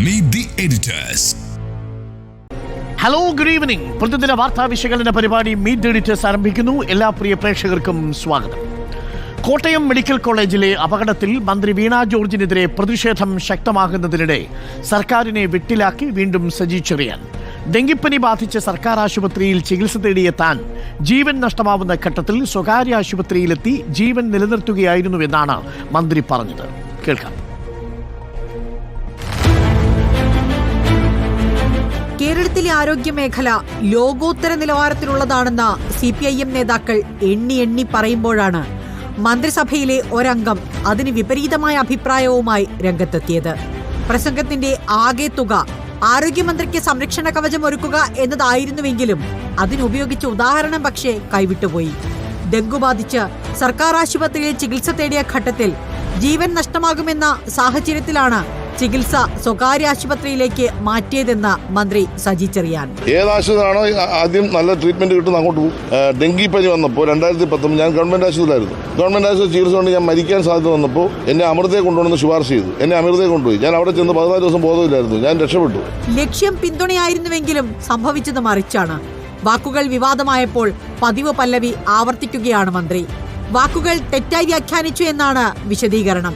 Meet the editors. Hello, good evening. പ്രതിദിന വാർത്താ വിശകലന പരിപാടി മീറ്റ് ദി എഡിറ്റേഴ്സ് ആരംഭിക്കുന്നു. എല്ലാ പ്രിയ പ്രേക്ഷകർക്കും സ്വാഗതം. കോട്ടയം മെഡിക്കൽ കോളേജിലെ അപകടത്തിൽ മന്ത്രി വീണ ജോർജിനെതിരെ പ്രതിഷേധം ശക്തമാകുന്നതിനിടെ സർക്കാരിനെ വെട്ടിലാക്കി വീണ്ടും സജി ചെറിയാൻ. ഡെങ്കിപ്പനി ബാധിച്ച സർക്കാർ ആശുപത്രിയിൽ ചികിത്സ തേടിയ താൻ ജീവൻ നഷ്ടമാവുന്ന ഘട്ടത്തിൽ സ്വകാര്യ ആശുപത്രിയിലെത്തി ജീവൻ നിലനിർത്തുകയായിരുന്നുവെന്നാണ് മന്ത്രി പറഞ്ഞത്. കേൾക്കാം. കേരളത്തിലെ ആരോഗ്യമേഖല ലോകോത്തര നിലവാരത്തിലുള്ളതാണെന്ന് CPIM നേതാക്കൾ എണ്ണി പറയുമ്പോഴാണ് മന്ത്രിസഭയിലെ ഒരംഗം അതിന് വിപരീതമായ അഭിപ്രായവുമായി രംഗത്തെത്തിയത്. പ്രസംഗത്തിന്റെ ആകെ തുക ആരോഗ്യമന്ത്രിക്ക് സംരക്ഷണ കവചം ഒരുക്കുക എന്നതായിരുന്നുവെങ്കിലും അതിനുപയോഗിച്ച ഉദാഹരണം പക്ഷേ കൈവിട്ടുപോയി. ഡെങ്കു ബാധിച്ച് സർക്കാർ ആശുപത്രിയിൽ ചികിത്സ തേടിയ ഘട്ടത്തിൽ ജീവൻ നഷ്ടമാകുമെന്ന സാഹചര്യത്തിലാണ് ചികിത്സ സ്വകാര്യ ആശുപത്രിയിലേക്ക് മാറ്റിയതെന്ന് മന്ത്രി സജി ചെറിയാൻ. ഏതാശുപത്രിയാണോ ആദ്യം നല്ല ട്രീറ്റ്മെന്റ് കിട്ടുന്ന അങ്ങോട്ട് പോകും. ഡെങ്കിപ്പനി വന്നപ്പോൾ 2019 ഞാൻ ഗവൺമെന്റ് ആശുപത്രിയിലായിരുന്നു. ഗവൺമെന്റ് ആശുപത്രി ചികിത്സ കൊണ്ട് ഞാൻ മരിക്കാൻ സാധ്യത വന്നപ്പോൾ എന്നെ അമൃതയെ കൊണ്ടുവന്ന് ശുപാർശ ചെയ്തു. എന്നെ അമൃതയെ കൊണ്ടുപോയി. ഞാൻ അവിടെ ചെന്ന് 14 ദിവസം ബോധമില്ലായിരുന്നു. ഞാൻ രക്ഷപ്പെട്ടു. ലക്ഷ്യം പിന്തുണയായിരുന്നുവെങ്കിലും സംഭവിച്ചത് മറിച്ചാണ്. വാക്കുകൾ വിവാദമായപ്പോൾ പതിവ് പല്ലവി ആവർത്തിക്കുകയാണ് മന്ത്രി. വാക്കുകൾ തെറ്റായി വ്യാഖ്യാനിച്ചു എന്നാണ് വിശദീകരണം.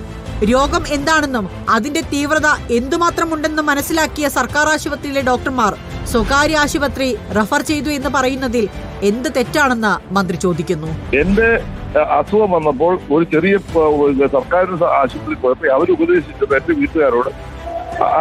രോഗം എന്താണെന്നും അതിന്റെ തീവ്രത എന്തുമാത്രമുണ്ടെന്നും മനസ്സിലാക്കിയ സർക്കാർ ആശുപത്രിയിലെ ഡോക്ടർമാർ സ്വകാര്യ ആശുപത്രി റഫർ ചെയ്തു എന്ന് പറയുന്നതിൽ എന്ത് തെറ്റാണെന്ന് മന്ത്രി ചോദിക്കുന്നു. എന്റെ അസുഖം വന്നപ്പോൾ ഒരു ചെറിയ സർക്കാർ ആശുപത്രി പോയപ്പോൾ അവർ ഉപദേശിച്ചത് എന്റെ വീട്ടുകാരോട്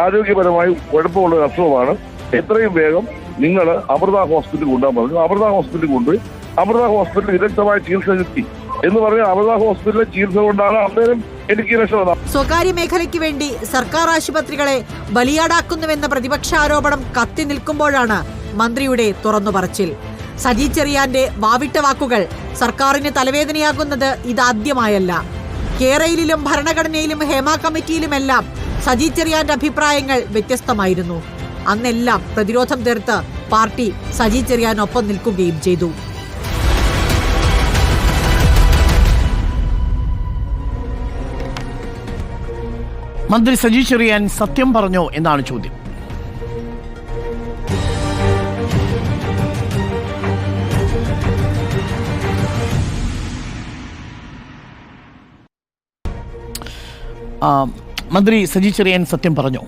ആരോഗ്യപരമായി കുഴപ്പമുള്ള അസുഖമാണ്, എത്രയും വേഗം നിങ്ങൾ അമൃത ഹോസ്പിറ്റലിൽ കൊണ്ടുപോകാൻ പറഞ്ഞു. അമൃത ഹോസ്പിറ്റലിൽ കൊണ്ടുപോയി. അമൃത ഹോസ്പിറ്റലിൽ വിദഗ്ധമായ ചികിത്സ കിട്ടി എന്ന് പറഞ്ഞാൽ അമൃത ഹോസ്പിറ്റലിലെ ചികിത്സ കൊണ്ടാണ് അന്നേരം എനിക്ക് രക്ഷപ്പെടാം. സ്വകാര്യ മേഖലയ്ക്ക് വേണ്ടി സർക്കാർ ആശുപത്രികളെ ബലിയാടാക്കുന്നുവെന്ന പ്രതിപക്ഷ ആരോപണം കത്തി നിൽക്കുമ്പോഴാണ് മന്ത്രിയുടെ തുറന്നു പറച്ചിൽ. സജി ചെറിയാന്റെ വാവിട്ട വാക്കുകൾ സർക്കാരിന് തലവേദനയാകുന്നത് ഇതാദ്യമായല്ല. കേരളയിലും ഭരണഘടനയിലും ഹേമ കമ്മിറ്റിയിലുമെല്ലാം സജി ചെറിയാന്റെ അഭിപ്രായങ്ങൾ വ്യത്യസ്തമായിരുന്നു. അന്നെല്ലാം പ്രതിരോധം തീർത്ത് പാർട്ടി സജി ചെറിയാനൊപ്പം നിൽക്കുകയും ചെയ്തു. മന്ത്രി സജി ചെറിയാൻ സത്യം പറഞ്ഞോ എന്നാണ് ചോദ്യം. മന്ത്രി സജി ചെറിയാൻ സത്യം പറഞ്ഞോ?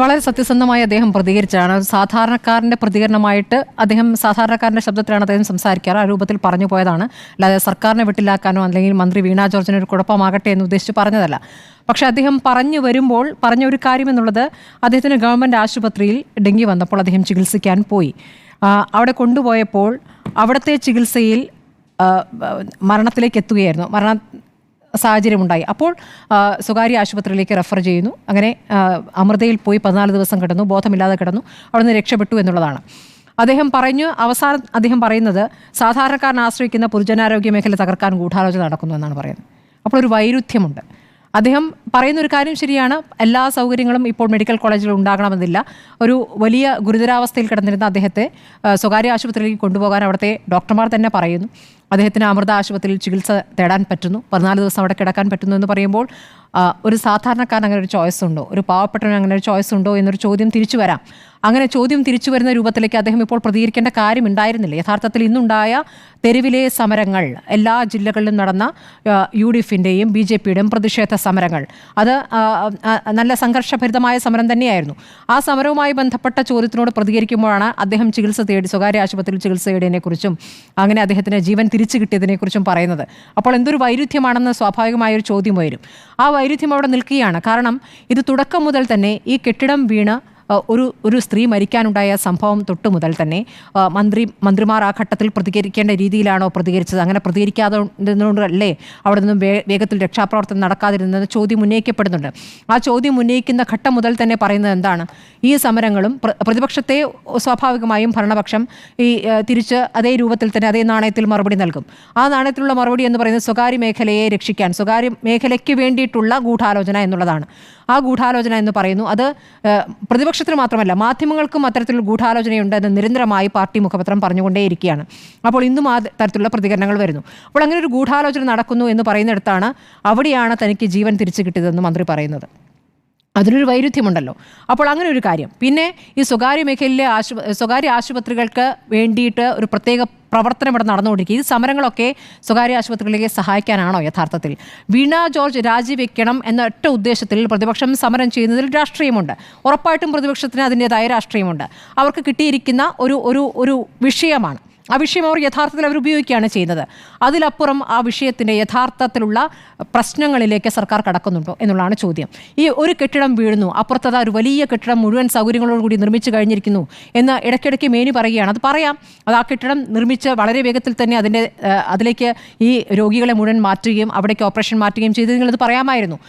വളരെ സത്യസന്ധമായി അദ്ദേഹം പ്രതികരിച്ചാണ്. സാധാരണക്കാരൻ്റെ പ്രതികരണമായിട്ട് അദ്ദേഹം സാധാരണക്കാരൻ്റെ ശബ്ദത്തിലാണ് അദ്ദേഹം സംസാരിക്കാറ്. ആ രൂപത്തിൽ പറഞ്ഞു പോയതാണ്. അല്ലാതെ സർക്കാരിനെ വെട്ടിലാക്കാനോ അല്ലെങ്കിൽ മന്ത്രി വീണ ജോർജിന് ഒരു കുഴപ്പമാകട്ടെ എന്ന് ഉദ്ദേശിച്ച് പറഞ്ഞതല്ല. പക്ഷേ അദ്ദേഹം പറഞ്ഞു വരുമ്പോൾ പറഞ്ഞ ഒരു കാര്യം എന്നുള്ളത്, അദ്ദേഹത്തിന് ഗവൺമെൻറ് ആശുപത്രിയിൽ ഡെങ്കി വന്നപ്പോൾ അദ്ദേഹം ചികിത്സിക്കാൻ പോയി. അവിടെ കൊണ്ടുപോയപ്പോൾ അവിടുത്തെ ചികിത്സയിൽ മരണത്തിലേക്ക് എത്തുകയായിരുന്നു. സാഹചര്യമുണ്ടായി. അപ്പോൾ സ്വകാര്യ ആശുപത്രിയിലേക്ക് റെഫർ ചെയ്യുന്നു. അങ്ങനെ അമൃതയിൽ പോയി 14 ദിവസം കിടന്നു, ബോധമില്ലാതെ കിടന്നു. അവിടെ നിന്ന് രക്ഷപ്പെട്ടു എന്നുള്ളതാണ് അദ്ദേഹം പറഞ്ഞു. അവസാനം അദ്ദേഹം പറയുന്നത് സാധാരണക്കാരനെ ആശ്രയിക്കുന്ന പൊതുജനാരോഗ്യ മേഖല തകർക്കാൻ ഗൂഢാലോചന നടക്കുന്നു എന്നാണ് പറയുന്നത്. അപ്പോൾ ഒരു വൈരുദ്ധ്യമുണ്ട്. അദ്ദേഹം പറയുന്ന ഒരു കാര്യം ശരിയാണ്. എല്ലാ സൗകര്യങ്ങളും ഇപ്പോൾ മെഡിക്കൽ കോളേജിൽ ഉണ്ടാകണമെന്നില്ല. ഒരു വലിയ ഗുരുതരാവസ്ഥയിൽ കിടന്നിരുന്ന അദ്ദേഹത്തെ സ്വകാര്യ ആശുപത്രിയിലേക്ക് കൊണ്ടുപോകാൻ അവിടുത്തെ ഡോക്ടർമാർ തന്നെ പറയുന്നു. അദ്ദേഹത്തിന് അമൃത ആശുപത്രിയിൽ ചികിത്സ തേടാൻ പറ്റുന്നു, 14 ദിവസം അവിടെ കിടക്കാൻ പറ്റുന്നു എന്ന് പറയുമ്പോൾ ഒരു സാധാരണക്കാരൻ അങ്ങനെ ഒരു ചോയ്സ് ഉണ്ടോ, ഒരു പാവപ്പെട്ടവന് അങ്ങനെ ഒരു ചോയ്സ് ഉണ്ടോ എന്നൊരു ചോദ്യം തിരിച്ചു വരാം. അങ്ങനെ ചോദ്യം തിരിച്ചു വരുന്ന രൂപത്തിലേക്ക് അദ്ദേഹം ഇപ്പോൾ പ്രതികരിക്കേണ്ട കാര്യമുണ്ടായിരുന്നില്ല. യഥാർത്ഥത്തിൽ ഇന്നുണ്ടായ തെരുവിലെ സമരങ്ങൾ, എല്ലാ ജില്ലകളിലും നടന്ന UDFിൻ്റെയും BJPയുടെയും പ്രതിഷേധ സമരങ്ങൾ, അത് നല്ല സംഘർഷഭരിതമായ സമരം തന്നെയായിരുന്നു. ആ സമരവുമായി ബന്ധപ്പെട്ട ചോദ്യത്തിനോട് പ്രതികരിക്കുമ്പോഴാണ് അദ്ദേഹം ചികിത്സ തേടി സ്വകാര്യ ആശുപത്രിയിൽ ചികിത്സ തേടിയതിനെക്കുറിച്ചും അങ്ങനെ അദ്ദേഹത്തിന് ജീവൻ തിരിച്ചു കിട്ടിയതിനെക്കുറിച്ചും പറയുന്നത്. അപ്പോൾ എന്തൊരു വൈരുദ്ധ്യമാണെന്ന് സ്വാഭാവികമായൊരു ചോദ്യം വരും. ആ വൈരുദ്ധ്യം അവിടെ നിൽക്കുകയാണ്. കാരണം ഇത് തുടക്കം മുതൽ തന്നെ ഈ കെട്ടിടം വീണ് ഒരു സ്ത്രീ മരിക്കാനുണ്ടായ സംഭവം തൊട്ട് മുതൽ തന്നെ മന്ത്രിമാർ ആ ഘട്ടത്തിൽ പ്രതികരിക്കേണ്ട രീതിയിലാണോ പ്രതികരിച്ചത്? അങ്ങനെ പ്രതികരിക്കാതെ അവിടെ നിന്നും വേഗത്തിൽ രക്ഷാപ്രവർത്തനം നടക്കാതിരുന്നത് ചോദ്യം ഉന്നയിക്കപ്പെടുന്നുണ്ട്. ആ ചോദ്യം ഉന്നയിക്കുന്ന ഘട്ടം മുതൽ തന്നെ പറയുന്നത് എന്താണ്? ഈ സമരങ്ങളും പ്രതിപക്ഷത്തെ സ്വാഭാവികമായും ഭരണപക്ഷം ഈ തിരിച്ച് അതേ രൂപത്തിൽ തന്നെ അതേ നാണയത്തിൽ മറുപടി നൽകും. ആ നാണയത്തിലുള്ള മറുപടി എന്ന് പറയുന്നത് സ്വകാര്യ മേഖലയെ രക്ഷിക്കാൻ, സ്വകാര്യ മേഖലയ്ക്ക് വേണ്ടിയിട്ടുള്ള ഗൂഢാലോചന എന്നുള്ളതാണ്. ആ ഗൂഢാലോചന എന്ന് പറയുന്നു അത് പ്രതിപക്ഷത്തിന് മാത്രമല്ല മാധ്യമങ്ങൾക്കും അത്തരത്തിലുള്ള ഗൂഢാലോചനയുണ്ടെന്ന് നിരന്തരമായി പാർട്ടി മുഖപത്രം പറഞ്ഞുകൊണ്ടേയിരിക്കുകയാണ്. അപ്പോൾ ഇന്നും ആ തരത്തിലുള്ള പ്രതികരണങ്ങൾ വരുന്നു. അപ്പോൾ അങ്ങനെ ഒരു ഗൂഢാലോചന നടക്കുന്നു എന്ന് പറയുന്നിടത്താണ് അവിടെയാണ് തനിക്ക് ജീവൻ തിരിച്ചു കിട്ടിയതെന്ന് മന്ത്രി പറയുന്നത്. അതിനൊരു വൈരുദ്ധ്യമുണ്ടല്ലോ. അപ്പോൾ അങ്ങനെ ഒരു കാര്യം. പിന്നെ ഈ സ്വകാര്യ മേഖലയിലെ സ്വകാര്യ ആശുപത്രികൾക്ക് വേണ്ടിയിട്ട് ഒരു പ്രത്യേക പ്രവർത്തനം ഇവിടെ നടന്നുകൊണ്ടിരിക്കുക. ഈ സമരങ്ങളൊക്കെ സ്വകാര്യ ആശുപത്രികളിലേക്ക് സഹായിക്കാനാണോ യഥാർത്ഥത്തിൽ? വീണ ജോർജ് രാജിവെക്കണം എന്ന ഒറ്റ ഉദ്ദേശത്തിൽ പ്രതിപക്ഷം സമരം ചെയ്യുന്നതിൽ രാഷ്ട്രീയമുണ്ട്. ഉറപ്പായിട്ടും പ്രതിപക്ഷത്തിന് അതിൻ്റെതായ രാഷ്ട്രീയമുണ്ട്. അവർക്ക് കിട്ടിയിരിക്കുന്ന ഒരു വിഷയമാണ്. ആ വിഷയം അവർ യഥാർത്ഥത്തിൽ അവർ ഉപയോഗിക്കുകയാണ് ചെയ്യുന്നത്. അതിലപ്പുറം ആ വിഷയത്തിൻ്റെ യഥാർത്ഥത്തിലുള്ള പ്രശ്നങ്ങളിലേക്ക് സർക്കാർ കടക്കുന്നുണ്ടോ എന്നുള്ളതാണ് ചോദ്യം. ഈ ഒരു കെട്ടിടം വീഴുന്നു, അപ്പുറത്തത് ഒരു വലിയ കെട്ടിടം മുഴുവൻ സൗകര്യങ്ങളോടുകൂടി നിർമ്മിച്ചു കഴിഞ്ഞിരിക്കുന്നു എന്ന് ഇടയ്ക്കിടയ്ക്ക് മേനി പറയുകയാണ്. അത് പറയാം, അത് ആ കെട്ടിടം നിർമ്മിച്ച് വളരെ വേഗത്തിൽ തന്നെ അതിലേക്ക് ഈ രോഗികളെ മുഴുവൻ മാറ്റുകയും അവിടേക്ക് ഓപ്പറേഷൻ മാറ്റുകയും ചെയ്തതെങ്കിൽ അത് പറയാമായിരുന്നു.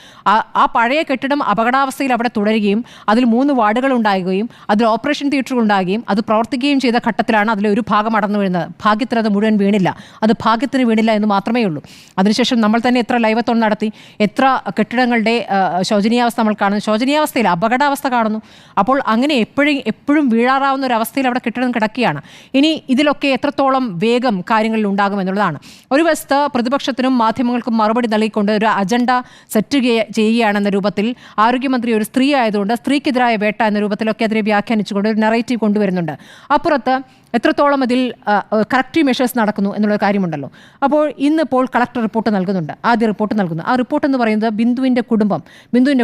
ആ പഴയ കെട്ടിടം അപകടാവസ്ഥയിൽ അവിടെ തുടരുകയും അതിൽ 3 വാർഡുകൾ ഉണ്ടാകുകയും അതിൽ ഓപ്പറേഷൻ തിയേറ്ററുകൾ ഉണ്ടാകുകയും അത് പ്രവർത്തിക്കുകയും ചെയ്ത ഘട്ടത്തിലാണ് അതിലൊരു ഭാഗം അടർന്നു വീഴുന്നത്. ഭാഗ്യത്തിന് അത് മുഴുവൻ വീണില്ല. അത് ഭാഗ്യത്തിന് വീണില്ല എന്ന് മാത്രമേ ഉള്ളൂ. അതിനുശേഷം നമ്മൾ തന്നെ എത്ര ലൈവത്തോൺ നടത്തി, എത്ര കെട്ടിടങ്ങളുടെ ശോചനീയാവസ്ഥ നമ്മൾ കാണുന്നു. ശോചനീയാവസ്ഥയിൽ അപകടാവസ്ഥ കാണുന്നു. അപ്പോൾ അങ്ങനെ എപ്പോഴും വീഴാറാവുന്ന ഒരു അവസ്ഥയിൽ അവിടെ കെട്ടിടം കിടക്കുകയാണ്. ഇനി ഇതിലൊക്കെ എത്രത്തോളം വേഗം കാര്യങ്ങളിൽ ഉണ്ടാകും എന്നുള്ളതാണ്. ഒരു വശത്ത് പ്രതിപക്ഷത്തിനും മാധ്യമങ്ങൾക്കും മറുപടി നൽകിക്കൊണ്ട് ഒരു അജണ്ട സെറ്റ് ചെയ്യുകയാണെന്ന രൂപത്തിൽ ആരോഗ്യമന്ത്രി ഒരു സ്ത്രീ ആയതുകൊണ്ട് സ്ത്രീക്കെതിരായ വേട്ട എന്ന രൂപത്തിലൊക്കെ അതിനെ വ്യാഖ്യാനിച്ചുകൊണ്ട് ഒരു നറേറ്റീവ് കൊണ്ടുവരുന്നുണ്ട്. അപ്പുറത്ത് എത്രത്തോളം അതിൽ കറക്റ്റീവ് മെഷേഴ്സ് നടക്കുന്നു എന്നുള്ള കാര്യമുണ്ടല്ലോ. അപ്പോൾ ഇന്നിപ്പോൾ കളക്ടർ റിപ്പോർട്ട് നൽകുന്നുണ്ട്. ആദ്യ റിപ്പോർട്ട് നൽകുന്നു. ആ റിപ്പോർട്ട് എന്ന് പറയുന്നത് ബിന്ദുവിൻ്റെ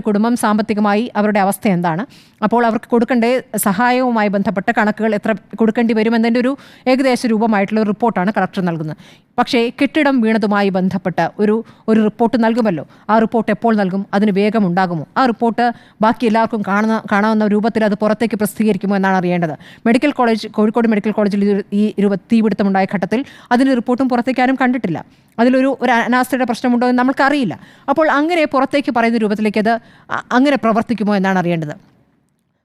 കുടുംബം സാമ്പത്തികമായി അവരുടെ അവസ്ഥ എന്താണ്, അപ്പോൾ അവർക്ക് കൊടുക്കേണ്ട സഹായവുമായി ബന്ധപ്പെട്ട കണക്കുകൾ എത്ര കൊടുക്കേണ്ടി വരും എന്നതിൻ്റെ ഒരു ഏകദേശ രൂപമായിട്ടുള്ള ഒരു റിപ്പോർട്ടാണ് കളക്ടർ നൽകുന്നത്. പക്ഷേ കെട്ടിടം വീണതുമായി ബന്ധപ്പെട്ട് ഒരു റിപ്പോർട്ട് നൽകുമല്ലോ. ആ റിപ്പോർട്ട് എപ്പോൾ നൽകും? അതിന് വേഗം ഉണ്ടാകുമോ? ആ റിപ്പോർട്ട് ബാക്കി എല്ലാവർക്കും കാണാവുന്ന രൂപത്തിൽ അത് പുറത്തേക്ക് പ്രസിദ്ധീകരിക്കുമോ എന്നാണ് അറിയേണ്ടത്. കോഴിക്കോട് മെഡിക്കൽ കോളേജിൽ ഈ തീപിടുത്തമുണ്ടായ ഘട്ടത്തിൽ അതിൻ്റെ റിപ്പോർട്ടും പുറത്തേക്ക് ആരും കണ്ടിട്ടില്ല. അതിലൊരു അനാസ്ഥയുടെ പ്രശ്നമുണ്ടോ എന്ന് നമ്മൾക്കറിയില്ല. അപ്പോൾ അങ്ങനെ പുറത്തേക്ക് പറയുന്ന രൂപത്തിലേക്ക് അത് അങ്ങനെ പ്രവർത്തിക്കുമോ എന്നാണ് അറിയേണ്ടത്.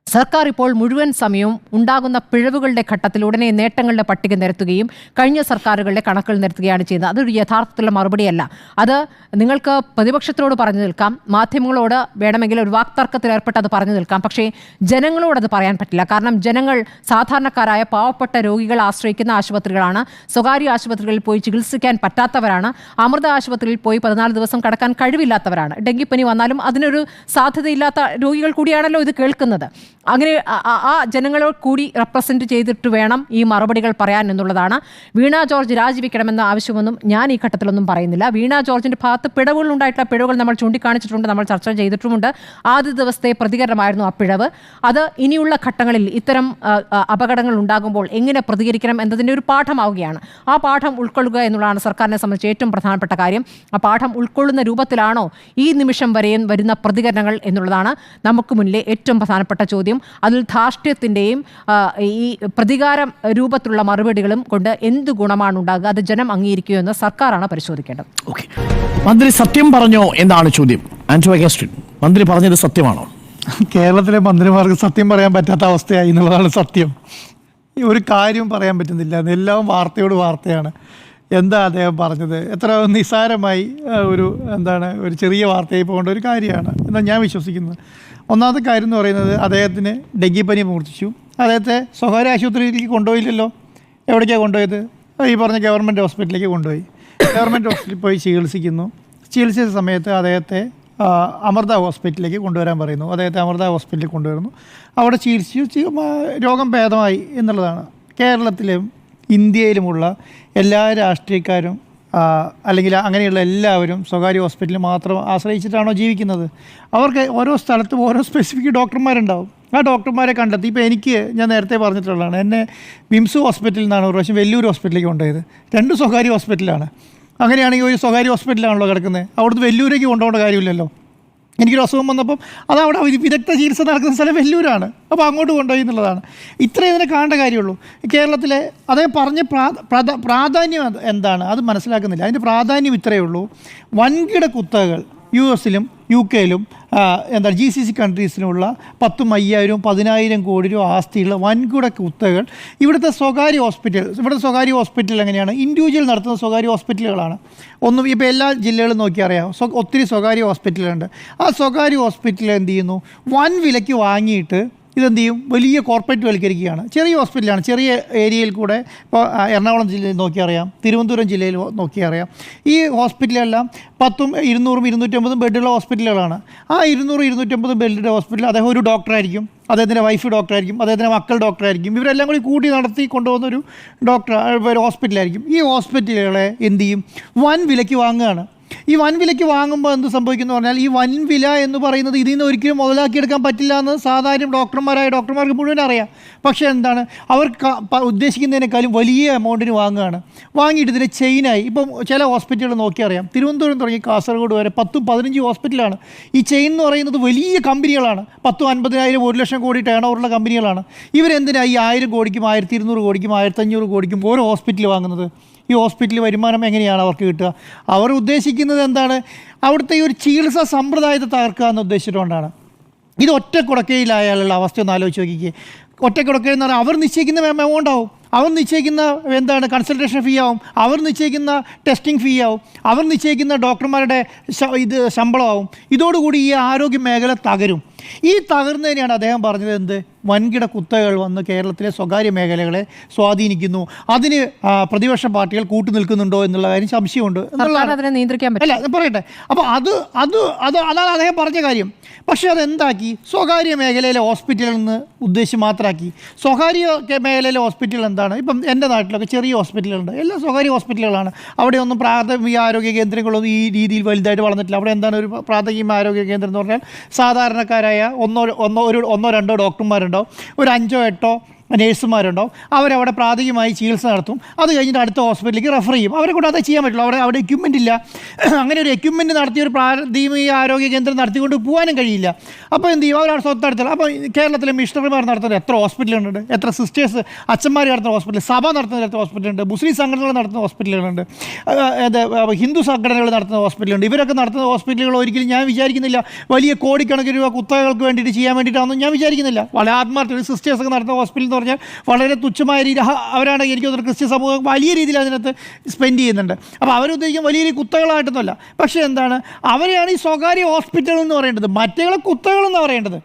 സർക്കാർ ഇപ്പോൾ മുഴുവൻ സമയവും ഉണ്ടാകുന്ന പിഴവുകളുടെ ഘട്ടത്തിൽ ഉടനെ നേട്ടങ്ങളുടെ പട്ടിക നിരത്തുകയും കഴിഞ്ഞ സർക്കാരുകളുടെ കണക്കുകൾ നിരത്തുകയാണ് ചെയ്യുന്നത്. അതൊരു യഥാർത്ഥത്തിലുള്ള മറുപടിയല്ല. അത് നിങ്ങൾക്ക് പ്രതിപക്ഷത്തിനോട് പറഞ്ഞു നിൽക്കാം, മാധ്യമങ്ങളോട് വേണമെങ്കിൽ ഒരു വാക്തർക്കത്തിൽ ഏർപ്പെട്ട് അത് പറഞ്ഞു നിൽക്കാം. പക്ഷേ ജനങ്ങളോട് അത് പറയാൻ പറ്റില്ല. കാരണം ജനങ്ങൾ സാധാരണക്കാരായ പാവപ്പെട്ട രോഗികൾ ആശ്രയിക്കുന്ന ആശുപത്രികളാണ്. സ്വകാര്യ ആശുപത്രികളിൽ പോയി ചികിത്സിക്കാൻ പറ്റാത്തവരാണ്. അമൃത ആശുപത്രിയിൽ പോയി 14 ദിവസം കടക്കാൻ കഴിവില്ലാത്തവരാണ്. ഡെങ്കിപ്പനി വന്നാലും അതിനൊരു സാധ്യതയില്ലാത്ത രോഗികൾ കൂടിയാണല്ലോ ഇത് കേൾക്കുന്നത്. അങ്ങനെ ആ ജനങ്ങളോട് കൂടി റെപ്രസെൻറ്റ് ചെയ്തിട്ട് വേണം ഈ മറുപടികൾ പറയാൻ എന്നുള്ളതാണ്. വീണ ജോർജ് രാജിവെക്കണമെന്ന ആവശ്യമൊന്നും ഞാൻ ഈ ഘട്ടത്തിലൊന്നും പറയുന്നില്ല. വീണ ജോർജിൻ്റെ ഭാഗത്ത് പിഴവുകളുണ്ടായിട്ടുള്ള പിഴവുകൾ നമ്മൾ ചൂണ്ടിക്കാണിച്ചിട്ടുണ്ട്, നമ്മൾ ചർച്ച ചെയ്തിട്ടുമുണ്ട്. ആദ്യ ദിവസത്തെ പ്രതികരണമായിരുന്നു ആ പിഴവ്. അത് ഇനിയുള്ള ഘട്ടങ്ങളിൽ ഇത്തരം അപകടങ്ങൾ ഉണ്ടാകുമ്പോൾ എങ്ങനെ പ്രതികരിക്കണം എന്നതിൻ്റെ ഒരു പാഠമാവുകയാണ്. ആ പാഠം ഉൾക്കൊള്ളുക എന്നുള്ളതാണ് സർക്കാരിനെ സംബന്ധിച്ച് ഏറ്റവും പ്രധാനപ്പെട്ട കാര്യം. ആ പാഠം ഉൾക്കൊള്ളുന്ന രൂപത്തിലാണോ ഈ നിമിഷം വരെയും വരുന്ന പ്രതികരണങ്ങൾ എന്നുള്ളതാണ് നമുക്ക് മുന്നിലെ ഏറ്റവും പ്രധാനപ്പെട്ട ചോദ്യം. അതിൽ ധാർഷ്ട്യത്തിൻ്റെയും ഈ പ്രതികാരം രൂപത്തിലുള്ള മറുപടികളും കൊണ്ട് എന്ത് ഗുണമാണ് ഉണ്ടാകുക? അത് ജനം അംഗീകരിക്കുകയോ എന്ന് സർക്കാരാണ് പരിശോധിക്കേണ്ടത്. ഓക്കെ, മന്ത്രി സത്യം പറഞ്ഞോ എന്നാണ് ചോദ്യം. ആന്റോ അഗസ്റ്റിൻ, മന്ത്രി പറഞ്ഞത് സത്യമാണോ? കേരളത്തിലെ മന്ത്രിമാർക്ക് സത്യം പറയാൻ പറ്റാത്ത അവസ്ഥയായി എന്നുള്ളതാണ് സത്യം. ഒരു കാര്യവും പറയാൻ പറ്റുന്നില്ല. എല്ലാം വാർത്തയോട് വാർത്തയാണ്. എന്താ അദ്ദേഹം പറഞ്ഞത്? എത്ര നിസ്സാരമായി ഒരു ചെറിയ വാർത്തയായി പോകേണ്ട ഒരു കാര്യമാണ് എന്നാണ് ഞാൻ വിശ്വസിക്കുന്നത്. ഒന്നാമത്തെ കാര്യം എന്ന് പറയുന്നത്, അദ്ദേഹത്തിന് ഡെങ്കിപ്പനി മൂർച്ഛിച്ചു. അദ്ദേഹത്തെ സ്വകാര്യ ആശുപത്രിയിലേക്ക് കൊണ്ടുപോയില്ലല്ലോ. എവിടേക്കാണ് കൊണ്ടുപോയത്? ഈ പറഞ്ഞ ഗവൺമെൻറ് ഹോസ്പിറ്റലിലേക്ക് കൊണ്ടുപോയി. ഗവൺമെൻറ് ഹോസ്പിറ്റലിൽ പോയി ചികിത്സിച്ച സമയത്ത് അദ്ദേഹത്തെ അമൃത ഹോസ്പിറ്റലിലേക്ക് കൊണ്ടുവരാൻ പറയുന്നു. അദ്ദേഹത്തെ അമൃത ഹോസ്പിറ്റലിൽ കൊണ്ടുവരുന്നു. അവിടെ ചികിത്സിച്ച് രോഗം ഭേദമായി എന്നുള്ളതാണ്. കേരളത്തിലും ഇന്ത്യയിലുമുള്ള എല്ലാ രാഷ്ട്രീയക്കാരും അല്ലെങ്കിൽ അങ്ങനെയുള്ള എല്ലാവരും സ്വകാര്യ ഹോസ്പിറ്റലിൽ മാത്രം ആശ്രയിച്ചിട്ടാണോ ജീവിക്കുന്നത്? അവർക്ക് ഓരോ സ്ഥലത്തും ഓരോ സ്പെസിഫിക് ഡോക്ടർമാരുണ്ടാവും. ആ ഡോക്ടർമാരെ കണ്ടെത്തി. ഇപ്പോൾ ഞാൻ നേരത്തെ പറഞ്ഞിട്ടുള്ളതാണ്, എന്നെ വിംസ് ഹോസ്പിറ്റലിൽ നിന്നാണ് ഒരു പ്രാവശ്യം വെല്ലൂർ ഹോസ്പിറ്റലിലേക്ക് കൊണ്ടുപോയത്. 2 സ്വകാര്യ ഹോസ്പിറ്റലാണ്. അങ്ങനെയാണെങ്കിൽ ഒരു സ്വകാര്യ ഹോസ്പിറ്റലാണല്ലോ കിടക്കുന്നത്, അവിടുന്ന് വെല്ലൂരേക്ക് കൊണ്ടുപോകേണ്ട കാര്യമില്ലല്ലോ. എനിക്കൊരു അസുഖം വന്നപ്പം അതവിടെ വിദഗ്ധ ചികിത്സ നടക്കുന്ന സ്ഥലം വെല്ലൂരാണ്. അപ്പോൾ അങ്ങോട്ട് കൊണ്ടുപോയി എന്നുള്ളതാണ്. ഇത്രയും ഇതിനെ കാണേണ്ട കാര്യമുള്ളൂ. കേരളത്തിലെ അദ്ദേഹം പറഞ്ഞ പ്രാധാന്യം എന്താണ് അത് മനസ്സിലാക്കുന്നില്ല. അതിൻ്റെ പ്രാധാന്യം ഇത്രയേ ഉള്ളൂ. വൻകിട കുത്തകകൾ US-ലും UK-ലും GCC കൺട്രീസിലുള്ള 10, 5,000, 10,000 കോടി രൂപ ആസ്തിയുള്ള വൻകിട കുത്തകൾ ഇവിടുത്തെ സ്വകാര്യ ഹോസ്പിറ്റൽ എങ്ങനെയാണ്? ഇൻഡിവിജ്വൽ നടത്തുന്ന സ്വകാര്യ ഹോസ്പിറ്റലുകളാണ്. ഇപ്പോൾ എല്ലാ ജില്ലകളും നോക്കി അറിയാം, ഒത്തിരി സ്വകാര്യ ഹോസ്പിറ്റലുകളുണ്ട്. ആ സ്വകാര്യ ഹോസ്പിറ്റൽ എന്ത് ചെയ്യുന്നു? വൻ വിലയ്ക്ക് വാങ്ങിയിട്ട് ഇതെന്ത് ചെയ്യും, വലിയ കോർപ്പറേറ്റ് വൽക്കരിക്കുകയാണ്. ചെറിയ ഹോസ്പിറ്റലാണ്, ചെറിയ ഏരിയയിൽ കൂടെ. ഇപ്പോൾ എറണാകുളം ജില്ലയിൽ നോക്കിയറിയാം, തിരുവനന്തപുരം ജില്ലയിൽ നോക്കിയറിയാം. ഈ ഹോസ്പിറ്റലെല്ലാം 100, 200, 250 ബെഡുള്ള ഹോസ്പിറ്റലുകളാണ്. ആ 200, 250 ബെഡിൻ്റെ ഹോസ്പിറ്റലിൽ അദ്ദേഹം ഒരു ഡോക്ടറായിരിക്കും, അദ്ദേഹത്തിൻ്റെ വൈഫ് ഡോക്ടറായിരിക്കും, അദ്ദേഹത്തിൻ്റെ മക്കൾ ഡോക്ടറായിരിക്കും. ഇവരെല്ലാം കൂടി നടത്തി കൊണ്ടുപോകുന്നൊരു ഒരു ഹോസ്പിറ്റലായിരിക്കും. ഈ ഹോസ്പിറ്റലുകളെ എന്ത് ചെയ്യും, വൻ വിലയ്ക്ക് വാങ്ങുകയാണ്. ഈ വൻ വിലയ്ക്ക് വാങ്ങുമ്പോൾ എന്ത് സംഭവിക്കുന്നു പറഞ്ഞാൽ, ഈ വൻ വില എന്ന് പറയുന്നത് ഇതിൽ നിന്ന് ഒരിക്കലും മുതലാക്കിയെടുക്കാൻ പറ്റില്ല എന്ന് സാധാരണ ഡോക്ടർമാർക്ക് മുഴുവൻ അറിയാം. പക്ഷേ എന്താണ്, അവർ ഉദ്ദേശിക്കുന്നതിനേക്കാളും വലിയ എമൗണ്ടിന് വാങ്ങുകയാണ്. വാങ്ങിയിട്ട് ഇതിന് ചെയിനായി. ഇപ്പം ചില ഹോസ്പിറ്റലുകൾ നോക്കിയറിയാം, തിരുവനന്തപുരം തുടങ്ങി കാസർഗോഡ് വരെ 10-15 ഹോസ്പിറ്റലാണ്. ഈ ചെയിൻ എന്ന് പറയുന്നത് വലിയ കമ്പനികളാണ്. 10-50,000, 1 ലക്ഷം കോടി ടേൺ ഓവറുള്ള കമ്പനികളാണ്. ഇവരെന്തിനാണ് ഈ 1000 കോടിക്കും 1200 കോടിക്കും 1500 കോടിക്കും ഓരോ ഹോസ്പിറ്റൽ വാങ്ങുന്നത്? ഈ ഹോസ്പിറ്റൽ വരുമാനം എങ്ങനെയാണ് അവർക്ക് കിട്ടുക? അവർ ഉദ്ദേശിക്കുന്നത് എന്താണ്, അവിടുത്തെ ഈ ഒരു ചികിത്സാ സമ്പ്രദായത്തെ തകർക്കുക എന്ന് ഉദ്ദേശിച്ചുകൊണ്ടാണ്. ഇത് ഒറ്റ കുടക്കയിലായാലുള്ള അവസ്ഥ ഒന്ന് ആലോചിച്ച് നോക്കിക്കേ. ഒറ്റ കുടക്കയിൽ എന്ന് പറഞ്ഞാൽ അവർ നിശ്ചയിക്കുന്ന എമൗണ്ട് ആവും, അവർ നിശ്ചയിക്കുന്ന കൺസൾട്ടേഷൻ ഫീ ആവും, അവർ നിശ്ചയിക്കുന്ന ടെസ്റ്റിംഗ് ഫീ ആവും, അവർ നിശ്ചയിക്കുന്ന ഡോക്ടർമാരുടെ ശമ്പളമാവും. ഇതോടുകൂടി ഈ ആരോഗ്യ മേഖല തകരും. ഈ തകർന്നതിനെയാണ് അദ്ദേഹം പറഞ്ഞത് എന്ത്, വൻകിട കുത്തകൾ വന്ന് കേരളത്തിലെ സ്വകാര്യ മേഖലകളെ സ്വാധീനിക്കുന്നു, അതിന് പ്രതിപക്ഷ പാർട്ടികൾ കൂട്ടുനിൽക്കുന്നുണ്ടോ എന്നുള്ള കാര്യം സംശയമുണ്ട് അല്ല പറയട്ടെ. അപ്പോൾ അതാണ് അദ്ദേഹം പറഞ്ഞ കാര്യം. പക്ഷേ അതെന്താക്കി, സ്വകാര്യ മേഖലയിലെ ഹോസ്പിറ്റലിൽ നിന്ന് ഉദ്ദേശിച്ച് മാത്രമാക്കി. സ്വകാര്യ മേഖലയിലെ ഹോസ്പിറ്റൽ എന്താണ്, ഇപ്പം എൻ്റെ നാട്ടിലൊക്കെ ചെറിയ ഹോസ്പിറ്റലുകളുണ്ട്, എല്ലാം സ്വകാര്യ ഹോസ്പിറ്റലുകളാണ്. അവിടെയൊന്നും പ്രാഥമിക ആരോഗ്യ കേന്ദ്രങ്ങളൊന്നും ഈ രീതിയിൽ വലുതായിട്ട് വളർന്നിട്ടില്ല. അവിടെ എന്താണ് ഒരു പ്രാഥമിക ആരോഗ്യ കേന്ദ്രം എന്ന് പറഞ്ഞാൽ, സാധാരണക്കാരായ ഒന്നോ രണ്ടോ ഡോക്ടർമാരുണ്ടാവും, ഒരു 5-8 നേഴ്സുമാരുണ്ടാവും. അവരവിടെ പ്രാഥമികമായി ചികിത്സ നടത്തും. അത് കഴിഞ്ഞിട്ട് അടുത്ത ഹോസ്പിറ്റലിലേക്ക് റെഫർ ചെയ്യും. അവരെ കൂടെ അതേ ചെയ്യാൻ പറ്റുള്ളൂ. അവിടെ എക്യുപ്മെൻ്റ് ഇല്ല. അങ്ങനെ ഒരു എക്യുപ്മെൻറ്റ് നടത്തിയ ഒരു പ്രാഥമിക ആരോഗ്യ കേന്ദ്രം നടത്തിക്കൊണ്ട് പോകാനും കഴിയില്ല. അപ്പോൾ എന്ത് ചെയ്യും, അവരാണ് സ്വത്തടുത്തുള്ളത്. അപ്പോൾ കേരളത്തിലെ മിഷണറിമാർ നടത്തുന്ന എത്ര ഹോസ്പിറ്റലുകളുണ്ട്, എത്ര സിസ്റ്റേഴ്സ് അച്ഛന്മാർ നടത്തുന്ന ഹോസ്പിറ്റൽ, സഭ നടത്തുന്ന എത്ര ഹോസ്പിറ്റലുണ്ട്, മുസ്ലിം സംഘടനകൾ നടത്തുന്ന ഹോസ്പിറ്റലുകളുണ്ട്, ഹിന്ദു സംഘടനകൾ നടത്തുന്ന ഹോസ്പിറ്റലുണ്ട്. ഇവരൊക്കെ നടത്തുന്ന ഹോസ്പിറ്റലുകൾ ഒരിക്കലും ഞാൻ വിചാരിക്കുന്നില്ല വലിയ കോടിക്കണക്കിന് രൂപ കുത്തകൾക്ക് വേണ്ടിയിട്ട് ചെയ്യാൻ വേണ്ടിയിട്ടാണെന്നും ഞാൻ വിചാരിക്കുന്നില്ല. വളരെ ആത്മാർത്ഥ സിസ്റ്റേഴ്സൊക്കെ നടത്തുന്ന ഹോസ്പിറ്റൽ പറഞ്ഞാൽ വളരെ തുച്ഛമായ രീതി അവരാണ് എനിക്ക് തോന്നുന്നത് ക്രിസ്ത്യൻ സമൂഹം വലിയ രീതിയിൽ അതിനകത്ത് സ്പെൻഡ് ചെയ്യുന്നുണ്ട്. അപ്പോൾ അവരുദ്ദേശിക്കും വലിയ രീതി കുത്തകളായിട്ടൊന്നുമല്ല. പക്ഷേ എന്താണ്, അവരെയാണ് ഈ സ്വകാര്യ ഹോസ്പിറ്റൽ എന്ന് പറയേണ്ടത്, മറ്റേകളെ കുത്തകളെന്ന് പറയേണ്ടത്.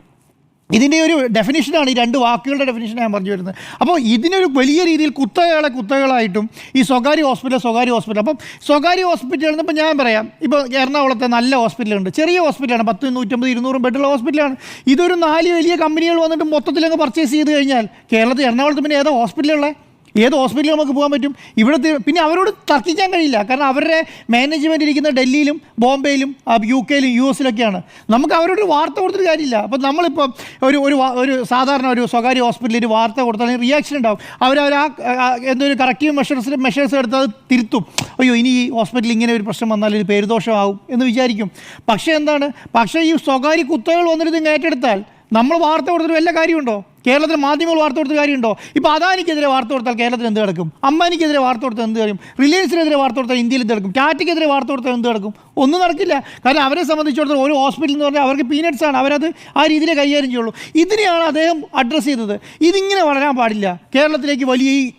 ഇതിൻ്റെ ഒരു ഡെഫിനിഷനാണ്, ഈ 2 വാക്കുകളുടെ ഡെഫിനിഷൻ ഞാൻ പറഞ്ഞു വരുന്നത്. അപ്പോൾ ഇതിനൊരു വലിയ രീതിയിൽ കുത്തകളായിട്ടും ഈ സ്വകാര്യ ഹോസ്പിറ്റൽ. അപ്പം സ്വകാര്യ ഹോസ്പിറ്റലിൽ നിന്ന് ഇപ്പം ഞാൻ പറയാം, ഇപ്പോൾ എറണാകുളത്തെ നല്ല ഹോസ്പിറ്റലുണ്ട്, ചെറിയ ഹോസ്പിറ്റലാണ്, 10, 150, 200 ബെഡുള്ള ഹോസ്പിറ്റലാണ്. ഇതൊരു 4 വലിയ കമ്പനികൾ വന്നിട്ട് മൊത്തത്തിലങ്ങ് പർച്ചേസ് ചെയ്ത് കഴിഞ്ഞാൽ കേരളത്തിൽ എറണാകുളത്ത് പിന്നെ ഏതോ ഹോസ്പിറ്റലുള്ളത്, ഏത് ഹോസ്പിറ്റലിൽ നമുക്ക് പോകാൻ പറ്റും? ഇവിടുത്തെ പിന്നെ അവരോട് തർക്കിക്കാൻ കഴിയില്ല. കാരണം അവരുടെ മാനേജ്മെൻറ്റ് ഇരിക്കുന്ന ഡൽഹിയിലും ബോംബെയിലും UK-ലും US-ലൊക്കെയാണ്. നമുക്ക് അവരോട് വാർത്ത കൊടുത്തിട്ട് കാര്യമില്ല. അപ്പോൾ നമ്മളിപ്പോൾ ഒരു സാധാരണ ഒരു സ്വകാര്യ ഹോസ്പിറ്റലിൽ ഒരു വാർത്ത കൊടുത്താൽ റിയാക്ഷൻ ഉണ്ടാവും. എന്തൊരു കറക്റ്റീവ് മെഷേഴ്സ് എടുത്ത് അത് തിരുത്തും. അയ്യോ, ഇനി ഈ ഹോസ്പിറ്റലിൽ ഇങ്ങനെ ഒരു പ്രശ്നം വന്നാൽ ഒരു പേരുദോഷമാവും എന്ന് വിചാരിക്കും. പക്ഷേ ഈ സ്വകാര്യ കുത്തകൾ വന്നിട്ട് ഇത് ഏറ്റെടുത്താൽ നമ്മൾ വാർത്ത കൊടുത്തിട്ട് വല്ല കാര്യമുണ്ടോ? കേരളത്തിൽ മാധ്യമങ്ങൾ വാർത്ത കൊടുത്ത കാര്യമുണ്ടോ? ഇപ്പോൾ അദാനിക്കെതിരെ വാർത്ത കൊടുത്താൽ കേരളത്തിൽ എന്ത് നടക്കും? അംബാനിക്കെതിരെ വാർത്ത കൊടുത്താൽ എന്ത് കാര്യം? റിലയൻസിനെതിരെ വാർത്ത കൊടുത്താൽ ഇന്ത്യയിൽ എന്ത് നടക്കും? ടാറ്റയ്ക്കെതിരെ വാർത്ത കൊടുത്താൽ എന്ത് നടക്കും? ഒന്നും നടക്കില്ല. കാരണം അവരെ സംബന്ധിച്ചിടത്തോളം ഒരു ഹോസ്പിറ്റൽ എന്ന് പറഞ്ഞാൽ അവർക്ക് പീനട്സാണ്, അവരത് ആ രീതിയിൽ കൈകാര്യം ചെയ്യുള്ളൂ. ഇതിനെയാണ് അദ്ദേഹം അഡ്രസ്സ് ചെയ്തത്. ഇതിങ്ങനെ വളരാൻ പാടില്ല. കേരളത്തിലേക്ക്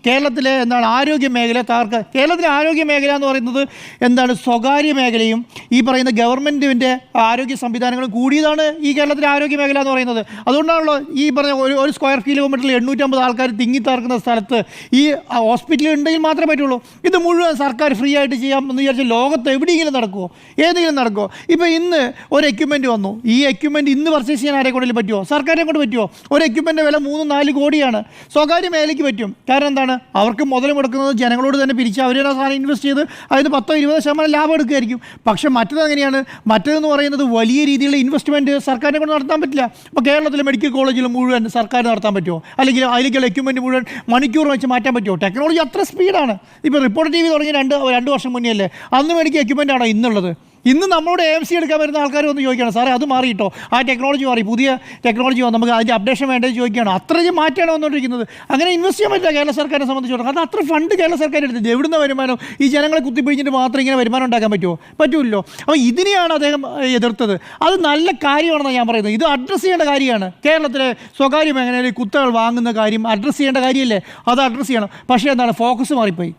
കേരളത്തിലെ ആരോഗ്യ മേഖല തകർക്കുക. കേരളത്തിലെ ആരോഗ്യ മേഖല എന്ന് പറയുന്നത് സ്വകാര്യ മേഖലയും ഈ പറയുന്ന ഗവൺമെൻറ്റിൻ്റെ ആരോഗ്യ സംവിധാനങ്ങളും കൂടിയതാണ് ഈ കേരളത്തിലെ ആരോഗ്യ മേഖല എന്ന് പറയുന്നത്. അതുകൊണ്ടാണല്ലോ ഈ പറഞ്ഞ ഒരു സ്ക്വയർ കിലോമീറ്ററിൽ 850 ആൾക്കാർ തിങ്ങിത്തറക്കുന്ന സ്ഥലത്ത് ഈ ഹോസ്പിറ്റൽ ഉണ്ടെങ്കിൽ മാത്രമേ പറ്റുള്ളൂ. ഇത് മുഴുവൻ സർക്കാർ ഫ്രീ ആയിട്ട് ചെയ്യാം എന്ന് വിചാരിച്ചാൽ ലോകത്ത് എവിടെയെങ്കിലും നടക്കുമോ? ഏതെങ്കിലും നടക്കുമോ? ഇപ്പോൾ ഇന്ന് ഒരു എക്യുപ്മെൻറ്റ് വന്നു. ഈ എക്യുപ്മെൻറ്റ് ഇന്ന് പർച്ചേസ് ചെയ്യാൻ ആരെ കൊണ്ടെങ്കിലും പറ്റുമോ? സർക്കാരിനെ കൊണ്ട് പറ്റുമോ? ഒരു എക്യുപ്മെൻറ്റ് വില 3-4 കോടിയാണ്. സ്വകാര്യ മേഖലയ്ക്ക് പറ്റും. കാരണം എന്താണ്, അവർക്ക് മുതൽ മുടക്കുന്നത് ജനങ്ങളോട് തന്നെ പിരിച്ച് അവർ ആ സാധനം ഇൻവെസ്റ്റ് ചെയ്ത് അതിന് 10-20% ലാഭം എടുക്കുമായിരിക്കും. പക്ഷേ മറ്റേതെങ്ങനെയാണ്? മറ്റേതെന്ന് പറയുന്നത് വലിയ രീതിയിലുള്ള ഇൻവെസ്റ്റ്മെൻറ്റ് സർക്കാരിനെ കൊണ്ട് നടത്താൻ പറ്റില്ല. ഇപ്പോൾ കേരളത്തിലെ മെഡിക്കൽ കോളേജിൽ മുഴുവൻ സർക്കാർ നടത്താൻ പറ്റുമോ? അല്ലെങ്കിൽ അതിലേക്കുള്ള എക്യുപ്മെൻറ്റ് മുഴുവൻ മണിക്കൂർ വെച്ച് മാറ്റാൻ പറ്റുമോ? ടെക്നോളജി അത്ര സ്പീഡാണ്. ഇപ്പോൾ റിപ്പോർട്ടർ TV തുടങ്ങി 2 വർഷം മുന്നേ അല്ലേ, അന്ന് മേടിക്കുക എക്യുപ്മെൻ്റ് ആണോ ഇന്നുള്ളത്? ഇന്ന് നമ്മളോട് AMC എടുക്കാൻ വരുന്ന ആൾക്കാർ വന്ന് ചോദിക്കുകയാണ്, സാറേ അത് മാറിയിട്ടോ, ആ ടെക്നോളജി മാറി, പുതിയ ടെക്നോളജി വന്നു, നമുക്ക് അതിൻ്റെ അപ്ഡേഷൻ വേണ്ടത് ചോദിക്കുകയാണ്. അത്രയും മാറ്റാണ് വന്നുകൊണ്ടിരിക്കുന്നത്. അങ്ങനെ ഇൻവെസ്റ്റ് ചെയ്യാൻ പറ്റില്ല കേരള സർക്കാരിനെ സംബന്ധിച്ചിടത്തോളം. അത് അത്ര ഫണ്ട് കേരള സർക്കാർ എടുത്തത്. എവിടുന്ന വരുമാനം? ഈ ജനങ്ങളെ കുത്തിപ്പിടിച്ചിട്ട് മാത്രം ഇങ്ങനെ വരുമാനം ഉണ്ടാക്കാൻ പറ്റുമോ? പറ്റുമല്ലോ. അപ്പോൾ ഇതിനെയാണ് അദ്ദേഹം എതിർത്തത്. അത് നല്ല കാര്യമാണെന്നാണ് ഞാൻ പറയുന്നത്. ഇത് അഡ്രസ്സ് ചെയ്യേണ്ട കാര്യമാണ്. കേരളത്തിലെ സ്വകാര്യ മേഖലയിൽ കുത്തകൾ വാങ്ങുന്ന കാര്യം അഡ്രസ്സ് ചെയ്യേണ്ട കാര്യമല്ലേ? അത് അഡ്രസ്സ് ചെയ്യണം. പക്ഷേ ഫോക്കസ് മാറിപ്പോയി.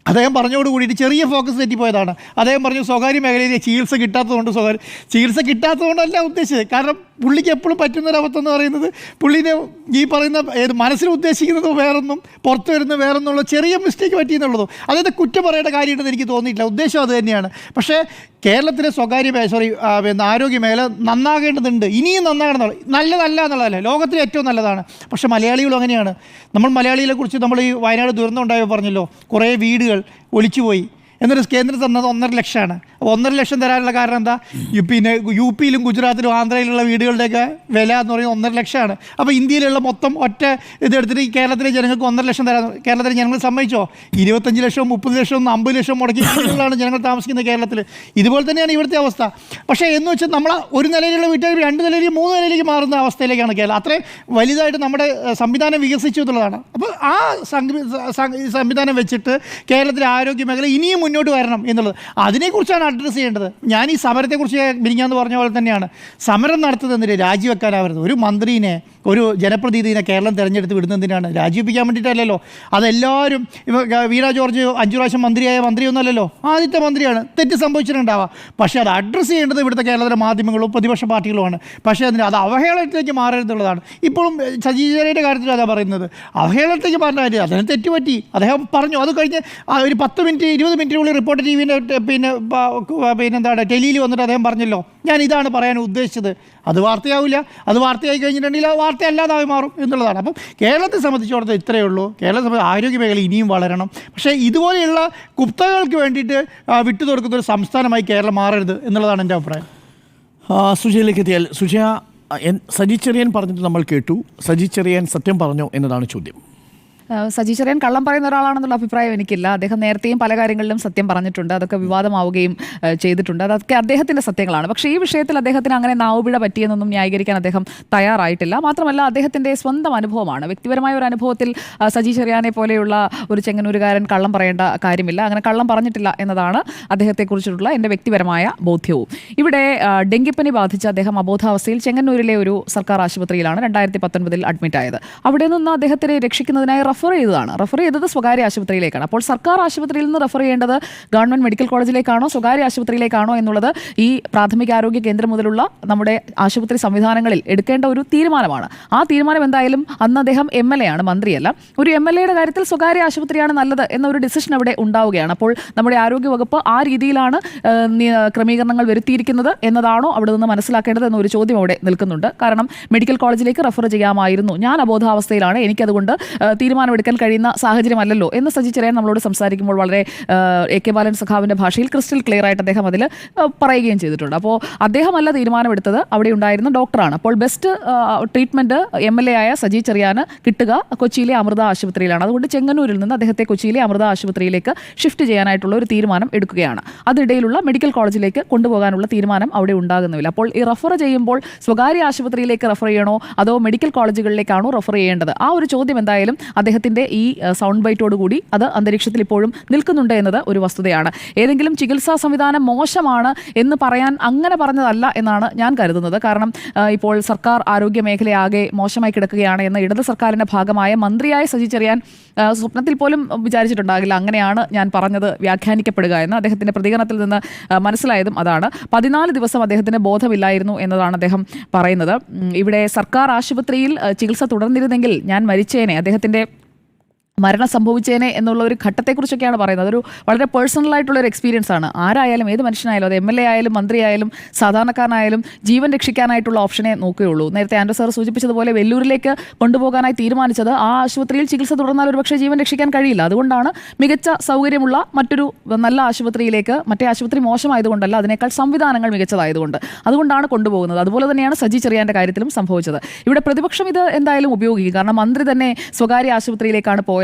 അദ്ദേഹം പറഞ്ഞോടുകൂടിയിട്ട് ചെറിയ ഫോക്കസ് തെറ്റിപ്പോയതാണ്. അദ്ദേഹം പറഞ്ഞു സ്വകാര്യ മേഖലയിൽ ചികിത്സ കിട്ടാത്തതുകൊണ്ടല്ല ഉദ്ദേശിച്ചത്. കാരണം പുള്ളിക്ക് എപ്പോഴും പറ്റുന്നൊരവസ്ഥ എന്ന് പറയുന്നത് പുള്ളിനെ ഈ പറയുന്ന മനസ്സിൽ ഉദ്ദേശിക്കുന്നത് വേറൊന്നും പുറത്ത് വരുന്ന വേറൊന്നുള്ള ചെറിയ മിസ്റ്റേക്ക് പറ്റിയെന്നുള്ളതോ അതായത് കുറ്റം പറയേണ്ട കാര്യമായിട്ടെന്ന് എനിക്ക് തോന്നിയിട്ടില്ല. ഉദ്ദേശം അത് തന്നെയാണ്. പക്ഷേ കേരളത്തിലെ ആരോഗ്യ മേഖല നന്നാകേണ്ടതുണ്ട്, ഇനിയും നന്നാകണം. നല്ലതല്ല എന്നുള്ളതല്ല, ലോകത്തിലെ ഏറ്റവും നല്ലതാണ്. പക്ഷേ മലയാളികളും അങ്ങനെയാണ്. നമ്മൾ മലയാളികളെ കുറിച്ച് നമ്മൾ ഈ വയനാട് ദുരന്തം ഉണ്ടായപ്പോൾ പറഞ്ഞല്ലോ, കുറേ വീടുകൾ ഒലിച്ചുപോയി. എന്നിട്ട് കേന്ദ്രം തന്നത് 1.5 ലക്ഷമാണ്. അപ്പോൾ 1.5 ലക്ഷം തരാനുള്ള കാരണം എന്താ? പിന്നെ യു പിയിലും ഗുജറാത്തിലും ആന്ധ്രയിലുള്ള വീടുകളുടെയൊക്കെ വില എന്ന് പറയുന്നത് 1.5 ലക്ഷമാണ്. അപ്പോൾ ഇന്ത്യയിലുള്ള മൊത്തം ഒറ്റ ഇതെടുത്തിട്ട് കേരളത്തിലെ ജനങ്ങൾക്ക് 1.5 ലക്ഷം തരാൻ കേരളത്തിലെ ജനങ്ങൾ സമ്മതിച്ചോ? 25 ലക്ഷവും 30 ലക്ഷവും 50 ലക്ഷവും മുടക്കി വീടുകളാണ് ജനങ്ങൾ താമസിക്കുന്ന കേരളത്തിൽ. ഇതുപോലെ തന്നെയാണ് ഇവിടുത്തെ അവസ്ഥ. പക്ഷേ എന്ന് വെച്ചാൽ നമ്മൾ ഒരു നിലയിലുള്ള വീട്ടുകാർ 2 നിലയിലേക്ക് 3 നിലയിലേക്ക് മാറുന്ന അവസ്ഥയിലേക്കാണ് കേരളം. അത്രയും വലുതായിട്ട് നമ്മുടെ സംവിധാനം വികസിച്ചു എന്നുള്ളതാണ്. അപ്പോൾ ആ സംവിധാനം വെച്ചിട്ട് കേരളത്തിലെ ആരോഗ്യ മേഖല ഇനിയും മുന്നോട്ട് വരണം എന്നുള്ളത്, അതിനെക്കുറിച്ചാണ് അഡ്രസ്സ് ചെയ്യേണ്ടത്. ഞാൻ ഈ സമരത്തെക്കുറിച്ച് മിനിഞ്ഞാന്ന് പറഞ്ഞ പോലെ തന്നെയാണ്, സമരം നടത്തുന്നതിന് രാജിവെക്കാനാവരുത്. ഒരു മന്ത്രീനെ, ഒരു ജനപ്രതിനിധിനെ കേരളം തിരഞ്ഞെടുത്ത് വിടുന്നതിനാണ്, രാജിവെപ്പിക്കാൻ വേണ്ടിയിട്ടല്ലല്ലോ. അതെല്ലാവരും വീണ ജോർജ് 5 പ്രാവശ്യം മന്ത്രിയായ മന്ത്രിയൊന്നുമല്ലല്ലോ, ആദ്യത്തെ മന്ത്രിയാണ്. തെറ്റ് സംഭവിച്ചിട്ടുണ്ടാവാം. പക്ഷേ അത് അഡ്രസ്സ് ചെയ്യേണ്ടത് ഇവിടുത്തെ കേരളത്തിലെ മാധ്യമങ്ങളും പ്രതിപക്ഷ പാർട്ടികളുമാണ്. പക്ഷേ അത് അവഹേളനത്തിലേക്ക് മാറരുതെന്നുള്ളതാണ്. ഇപ്പോഴും സജി ചെറിയാൻ്റെ കാര്യത്തിൽ അതാണ് പറയുന്നത്, അവഹേളനത്തിലേക്ക് മാറേണ്ട കാര്യം. അതിന് തെറ്റുപറ്റി, അദ്ദേഹം പറഞ്ഞു. അത് കഴിഞ്ഞ് ഒരു 10 മിനിറ്റ് 20 മിനിറ്റിനുള്ളിൽ റിപ്പോർട്ടർ ടിവിൻ്റെ പിന്നെന്താണ് ടെലിയിൽ വന്നിട്ട് അദ്ദേഹം പറഞ്ഞല്ലോ, ഞാൻ ഇതാണ് പറയാൻ ഉദ്ദേശിച്ചത്. അത് വാർത്തയാവില്ല. അത് വാർത്തയായി കഴിഞ്ഞിട്ടുണ്ടെങ്കിൽ ആ വാർത്ത അല്ലാതായി മാറും എന്നുള്ളതാണ്. അപ്പം കേരളത്തെ സംബന്ധിച്ചിടത്തോളം ഇത്രയേ ഉള്ളൂ. കേരളത്തെ ആരോഗ്യ മേഖല ഇനിയും വളരണം. പക്ഷേ ഇതുപോലെയുള്ള കുപ്തകൾക്ക് വേണ്ടിയിട്ട് വിട്ടുതുറക്കുന്ന ഒരു സംസ്ഥാനമായി കേരളം മാറരുത് എന്നുള്ളതാണ് എൻ്റെ അഭിപ്രായം. സുജയിലേക്ക് എത്തിയാൽ, സുജയ, സജി ചെറിയാൻ പറഞ്ഞിട്ട് നമ്മൾ കേട്ടു. സജി ചെറിയാൻ സത്യം പറഞ്ഞോ എന്നതാണ് ചോദ്യം. സജി ചെറിയാൻ കള്ളം പറയുന്ന ഒരാളാണെന്നുള്ള അഭിപ്രായം എനിക്കില്ല. അദ്ദേഹം നേരത്തെയും പല കാര്യങ്ങളിലും സത്യം പറഞ്ഞിട്ടുണ്ട്, അതൊക്കെ വിവാദമാവുകയും ചെയ്തിട്ടുണ്ട്. അതൊക്കെ അദ്ദേഹത്തിൻ്റെ സത്യങ്ങളാണ്. പക്ഷേ ഈ വിഷയത്തിൽ അദ്ദേഹത്തിന് അങ്ങനെ നാവുപിഴ പറ്റിയെന്നൊന്നും ന്യായീകരിക്കാൻ അദ്ദേഹം തയ്യാറായിട്ടില്ല. മാത്രമല്ല, അദ്ദേഹത്തിൻ്റെ സ്വന്തം അനുഭവമാണ്, വ്യക്തിപരമായ ഒരു അനുഭവത്തിൽ സജി ചെറിയാനെ പോലെയുള്ള ഒരു ചെങ്ങന്നൂരുകാരൻ കള്ളം പറയേണ്ട കാര്യമില്ല. അങ്ങനെ കള്ളം പറഞ്ഞിട്ടില്ല എന്നതാണ് അദ്ദേഹത്തെക്കുറിച്ചിട്ടുള്ള എൻ്റെ വ്യക്തിപരമായ ബോധ്യവും. ഇവിടെ ഡെങ്കിപ്പനി ബാധിച്ച് അദ്ദേഹം അബോധാവസ്ഥയിൽ ചെങ്ങന്നൂരിലെ ഒരു സർക്കാർ ആശുപത്രിയിലാണ് 2019 അഡ്മിറ്റ് ആയത്. അവിടെ നിന്ന് അദ്ദേഹത്തിനെ രക്ഷിക്കുന്നതിനായി റെഫർ ചെയ്തത് സ്വകാര്യ ആശുപത്രിയിലേക്കാണ്. അപ്പോൾ സർക്കാർ ആശുപത്രിയിൽ നിന്ന് റെഫർ ചെയ്യേണ്ടത് ഗവൺമെന്റ് മെഡിക്കൽ കോളേജിലേക്കാണോ സ്വകാര്യ ആശുപത്രിയിലേക്കാണോ എന്നുള്ളത് ഈ പ്രാഥമികാരോഗ്യ കേന്ദ്രം മുതലുള്ള നമ്മുടെ ആശുപത്രി സംവിധാനങ്ങളിൽ എടുക്കേണ്ട ഒരു തീരുമാനമാണ്. ആ തീരുമാനം എന്തായാലും അന്ന് അദ്ദേഹം MLA ആണ്, മന്ത്രിയല്ല. ഒരു MLAയുടെ കാര്യത്തിൽ സ്വകാര്യ ആശുപത്രിയാണ് നല്ലത് എന്നൊരു ഡിസിഷൻ അവിടെ ഉണ്ടാവുകയാണ്. അപ്പോൾ നമ്മുടെ ആരോഗ്യവകുപ്പ് ആ രീതിയിലാണ് ക്രമീകരണങ്ങൾ വരുത്തിയിരിക്കുന്നത് എന്നതാണോ അവിടെ നിന്ന് മനസ്സിലാക്കേണ്ടത് എന്നൊരു ചോദ്യം അവിടെ നിൽക്കുന്നുണ്ട്. കാരണം മെഡിക്കൽ കോളേജിലേക്ക് റെഫർ ചെയ്യാമായിരുന്നു, ഞാൻ അബോധാവസ്ഥയിലാണ്, എനിക്കതുകൊണ്ട് തീരുമാനമെടുക്കാൻ കഴിയുന്ന സാഹചര്യമല്ലല്ലോ എന്ന് സജി ചെറിയാൻ നമ്മളോട് സംസാരിക്കുമ്പോൾ വളരെ AK ബാലൻ സഖാവിൻ്റെ ഭാഷയിൽ ക്രിസ്റ്റൽ ക്ലിയർ ആയിട്ട് അദ്ദേഹം അതിൽ പറയുകയും ചെയ്തിട്ടുണ്ട്. അപ്പോൾ അദ്ദേഹമല്ല തീരുമാനമെടുത്തത്, അവിടെ ഉണ്ടായിരുന്ന ഡോക്ടറാണ്. അപ്പോൾ ബെസ്റ്റ് ട്രീറ്റ്മെൻറ്റ് MLA ആയ സജി ചെറിയാന് കിട്ടുക കൊച്ചിയിലെ അമൃത ആശുപത്രിയിലാണ്. അതുകൊണ്ട് ചെങ്ങന്നൂരിൽ നിന്ന് അദ്ദേഹത്തെ കൊച്ചിയിലെ അമൃത ആശുപത്രിയിലേക്ക് ഷിഫ്റ്റ് ചെയ്യാനായിട്ടുള്ള ഒരു തീരുമാനം എടുക്കുകയാണ്. അതിനിടയിലുള്ള മെഡിക്കൽ കോളേജിലേക്ക് കൊണ്ടുപോകാനുള്ള തീരുമാനം അവിടെ ഉണ്ടാകുന്നില്ല. അപ്പോൾ ഈ റെഫർ ചെയ്യുമ്പോൾ സ്വകാര്യ ആശുപത്രിയിലേക്ക് റെഫർ ചെയ്യണോ അതോ മെഡിക്കൽ കോളേജുകളിലേക്കാണോ റെഫർ ചെയ്യേണ്ടത്? ആ ഒരു ചോദ്യം എന്തായാലും അദ്ദേഹത്തിൻ്റെ ഈ സൗണ്ട് ബൈറ്റോട് കൂടി അത് അന്തരീക്ഷത്തിൽ ഇപ്പോഴും നിൽക്കുന്നുണ്ട് എന്നത് ഒരു വസ്തുതയാണ്. ഏതെങ്കിലും ചികിത്സാ സംവിധാനം മോശമാണ് എന്ന് പറയാൻ അങ്ങനെ പറഞ്ഞതല്ല എന്നാണ് ഞാൻ കരുതുന്നത്. കാരണം ഇപ്പോൾ സർക്കാർ ആരോഗ്യ മേഖലയാകെ മോശമായി കിടക്കുകയാണ് എന്ന് ഇടത് സർക്കാരിൻ്റെ ഭാഗമായ മന്ത്രിയായ സജി ചെറിയാൻ സ്വപ്നത്തിൽ പോലും വിചാരിച്ചിട്ടുണ്ടാകില്ല അങ്ങനെയാണ് ഞാൻ പറഞ്ഞത് വ്യാഖ്യാനിക്കപ്പെടുക എന്ന്. അദ്ദേഹത്തിൻ്റെ പ്രതികരണത്തിൽ നിന്ന് മനസ്സിലായതും അതാണ്. 14 ദിവസം അദ്ദേഹത്തിന് ബോധമില്ലായിരുന്നു എന്നതാണ് അദ്ദേഹം പറയുന്നത്. ഇവിടെ സർക്കാർ ആശുപത്രിയിൽ ചികിത്സ തുടർന്നിരുന്നെങ്കിൽ ഞാൻ മരിച്ചേനെ, അദ്ദേഹത്തിൻ്റെ മരണം സംഭവിച്ചേനെ എന്നുള്ള ഒരു ഘട്ടത്തെക്കുറിച്ചൊക്കെയാണ് പറയുന്നത്. അതൊരു വളരെ പേഴ്സണലായിട്ടുള്ളൊരു എക്സ്പീരിയൻസ് ആണ്. ആരായാലും, ഏത് മനുഷ്യനായാലും, അത് MLA ആയാലും മന്ത്രിയായാലും സാധാരണക്കാരനായാലും ജീവൻ രക്ഷിക്കാനായിട്ടുള്ള ഓപ്ഷനെ നോക്കുകയുള്ളൂ. നേരത്തെ ആൻഡ്രൂ സാർ സൂചിപ്പിച്ചതുപോലെ വെല്ലൂരിലേക്ക് കൊണ്ടുപോകാനായി തീരുമാനിച്ചത് ആ ആശുപത്രിയിൽ ചികിത്സ തുടർന്നാൽ ഒരു പക്ഷേ ജീവൻ രക്ഷിക്കാൻ കഴിയില്ല. അതുകൊണ്ടാണ് മികച്ച സൗകര്യമുള്ള മറ്റൊരു നല്ല ആശുപത്രിയിലേക്ക്, മറ്റേ ആശുപത്രി മോശമായതുകൊണ്ടല്ല, അതിനേക്കാൾ സംവിധാനങ്ങൾ മികച്ചതായതുകൊണ്ട് അതുകൊണ്ടാണ് കൊണ്ടുപോകുന്നത്. അതുപോലെ തന്നെയാണ് സജി ചെറിയാൻ്റെ കാര്യത്തിലും സംഭവിച്ചത്. ഇവിടെ പ്രതിപക്ഷം ഇത് എന്തായാലും ഉപയോഗിക്കും. കാരണം മന്ത്രി തന്നെ സ്വകാര്യ ആശുപത്രിയിലേക്കാണ് പോയത്.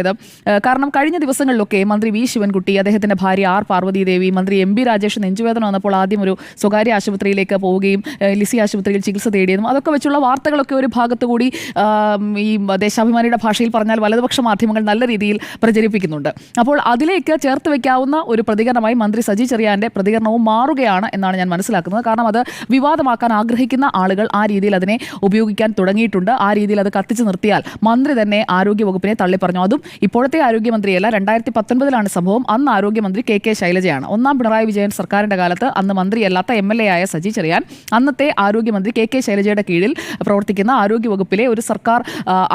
കാരണം കഴിഞ്ഞ ദിവസങ്ങളിലൊക്കെ മന്ത്രി V ശിവൻകുട്ടി, അദ്ദേഹത്തിന്റെ ഭാര്യ R പാർവതീദേവി, മന്ത്രി MB രാജേഷ് നെഞ്ചുവേദന വന്നപ്പോൾ ആദ്യം ഒരു സ്വകാര്യ ആശുപത്രിയിലേക്ക് പോവുകയും ലിസി ആശുപത്രിയിൽ ചികിത്സ തേടിയതും അതൊക്കെ വെച്ചുള്ള വാർത്തകളൊക്കെ ഒരു ഭാഗത്തുകൂടി ഈ ദേശാഭിമാനിയുടെ ഭാഷയിൽ പറഞ്ഞാൽ വലതുപക്ഷ മാധ്യമങ്ങൾ നല്ല രീതിയിൽ പ്രചരിപ്പിക്കുന്നുണ്ട്. അപ്പോൾ അതിലേക്ക് ചേർത്ത് വെക്കാവുന്ന ഒരു പ്രതികരണമായി മന്ത്രി സജി ചെറിയാന്റെ പ്രതികരണവും മാറുകയാണ് എന്നാണ് ഞാൻ മനസ്സിലാക്കുന്നത്. കാരണം അത് വിവാദമാക്കാൻ ആഗ്രഹിക്കുന്ന ആളുകൾ ആ രീതിയിൽ അതിനെ ഉപയോഗിക്കാൻ തുടങ്ങിയിട്ടുണ്ട്. ആ രീതിയിൽ അത് കത്തിച്ചു നിർത്തിയാൽ മന്ത്രി തന്നെ ആരോഗ്യ വകുപ്പിനെ തള്ളിപ്പറഞ്ഞു. അതും ഇപ്പോഴത്തെ ആരോഗ്യമന്ത്രിയല്ല, 2019 സംഭവം. അന്ന് ആരോഗ്യമന്ത്രി കെ ശൈലജയാണ്. ഒന്നാം പിണറായി വിജയൻ സർക്കാരിന്റെ കാലത്ത് അന്ന് മന്ത്രിയല്ലാത്ത MLA ആയ സജി ചെറിയാൻ അന്നത്തെ ആരോഗ്യമന്ത്രി കെ ശൈലജയുടെ കീഴിൽ പ്രവർത്തിക്കുന്ന ആരോഗ്യവകുപ്പിലെ ഒരു സർക്കാർ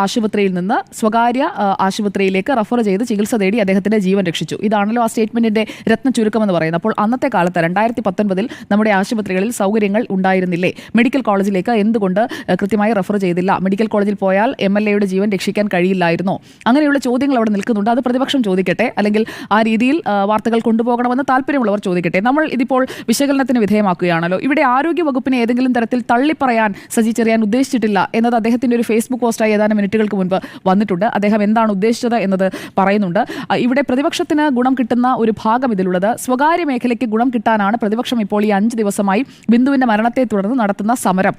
ആശുപത്രിയിൽ നിന്ന് സ്വകാര്യ ആശുപത്രിയിലേക്ക് റഫർ ചെയ്ത് ചികിത്സ തേടി അദ്ദേഹത്തിന്റെ ജീവൻ രക്ഷിച്ചു. ഇതാണല്ലോ ആ സ്റ്റേറ്റ്മെന്റിന്റെ രത്ന ചുരുക്കമെന്ന് പറയുന്നത്. അപ്പോൾ അന്നത്തെ കാലത്ത് 2019 നമ്മുടെ ആശുപത്രികളിൽ സൗകര്യങ്ങൾ ഉണ്ടായിരുന്നില്ലേ? മെഡിക്കൽ കോളേജിലേക്ക് എന്തുകൊണ്ട് കൃത്യമായി റഫർ ചെയ്തില്ല? മെഡിക്കൽ കോളേജിൽ പോയാൽ MLAയുടെ ജീവൻ രക്ഷിക്കാൻ കഴിയില്ലായിരുന്നോ? അങ്ങനെയുള്ള ചോദ്യങ്ങൾ അവിടെ നിൽക്കുന്നുണ്ട്. അത് പ്രതിപക്ഷം ചോദിക്കട്ടെ, അല്ലെങ്കിൽ ആ രീതിയിൽ വാർത്തകൾ കൊണ്ടുപോകണമെന്ന് താല്പര്യമുള്ളവർ ചോദിക്കട്ടെ. നമ്മൾ ഇതിപ്പോൾ വിശകലനത്തിന് വിധേയമാക്കുകയാണല്ലോ. ഇവിടെ ആരോഗ്യവകുപ്പിനെ ഏതെങ്കിലും തരത്തിൽ തള്ളിപ്പറയാൻ സജി ചെറിയാൻ ഉദ്ദേശിച്ചിട്ടില്ല എന്നത് അദ്ദേഹത്തിന്റെ ഒരു ഫേസ്ബുക്ക് പോസ്റ്റായി ഏതാനും മിനിറ്റുകൾക്ക് മുൻപ് വന്നിട്ടുണ്ട്. അദ്ദേഹം എന്താണ് ഉദ്ദേശിച്ചത് എന്നത് പറയുന്നുണ്ട്. ഇവിടെ പ്രതിപക്ഷത്തിന് ഗുണം കിട്ടുന്ന ഒരു ഭാഗം ഇതിലുള്ളത് സ്വകാര്യ മേഖലയ്ക്ക് ഗുണം കിട്ടാനാണ് പ്രതിപക്ഷം ഇപ്പോൾ ഈ 5 ദിവസമായി ബിന്ദുവിന്റെ മരണത്തെ തുടർന്ന് നടത്തുന്ന സമരം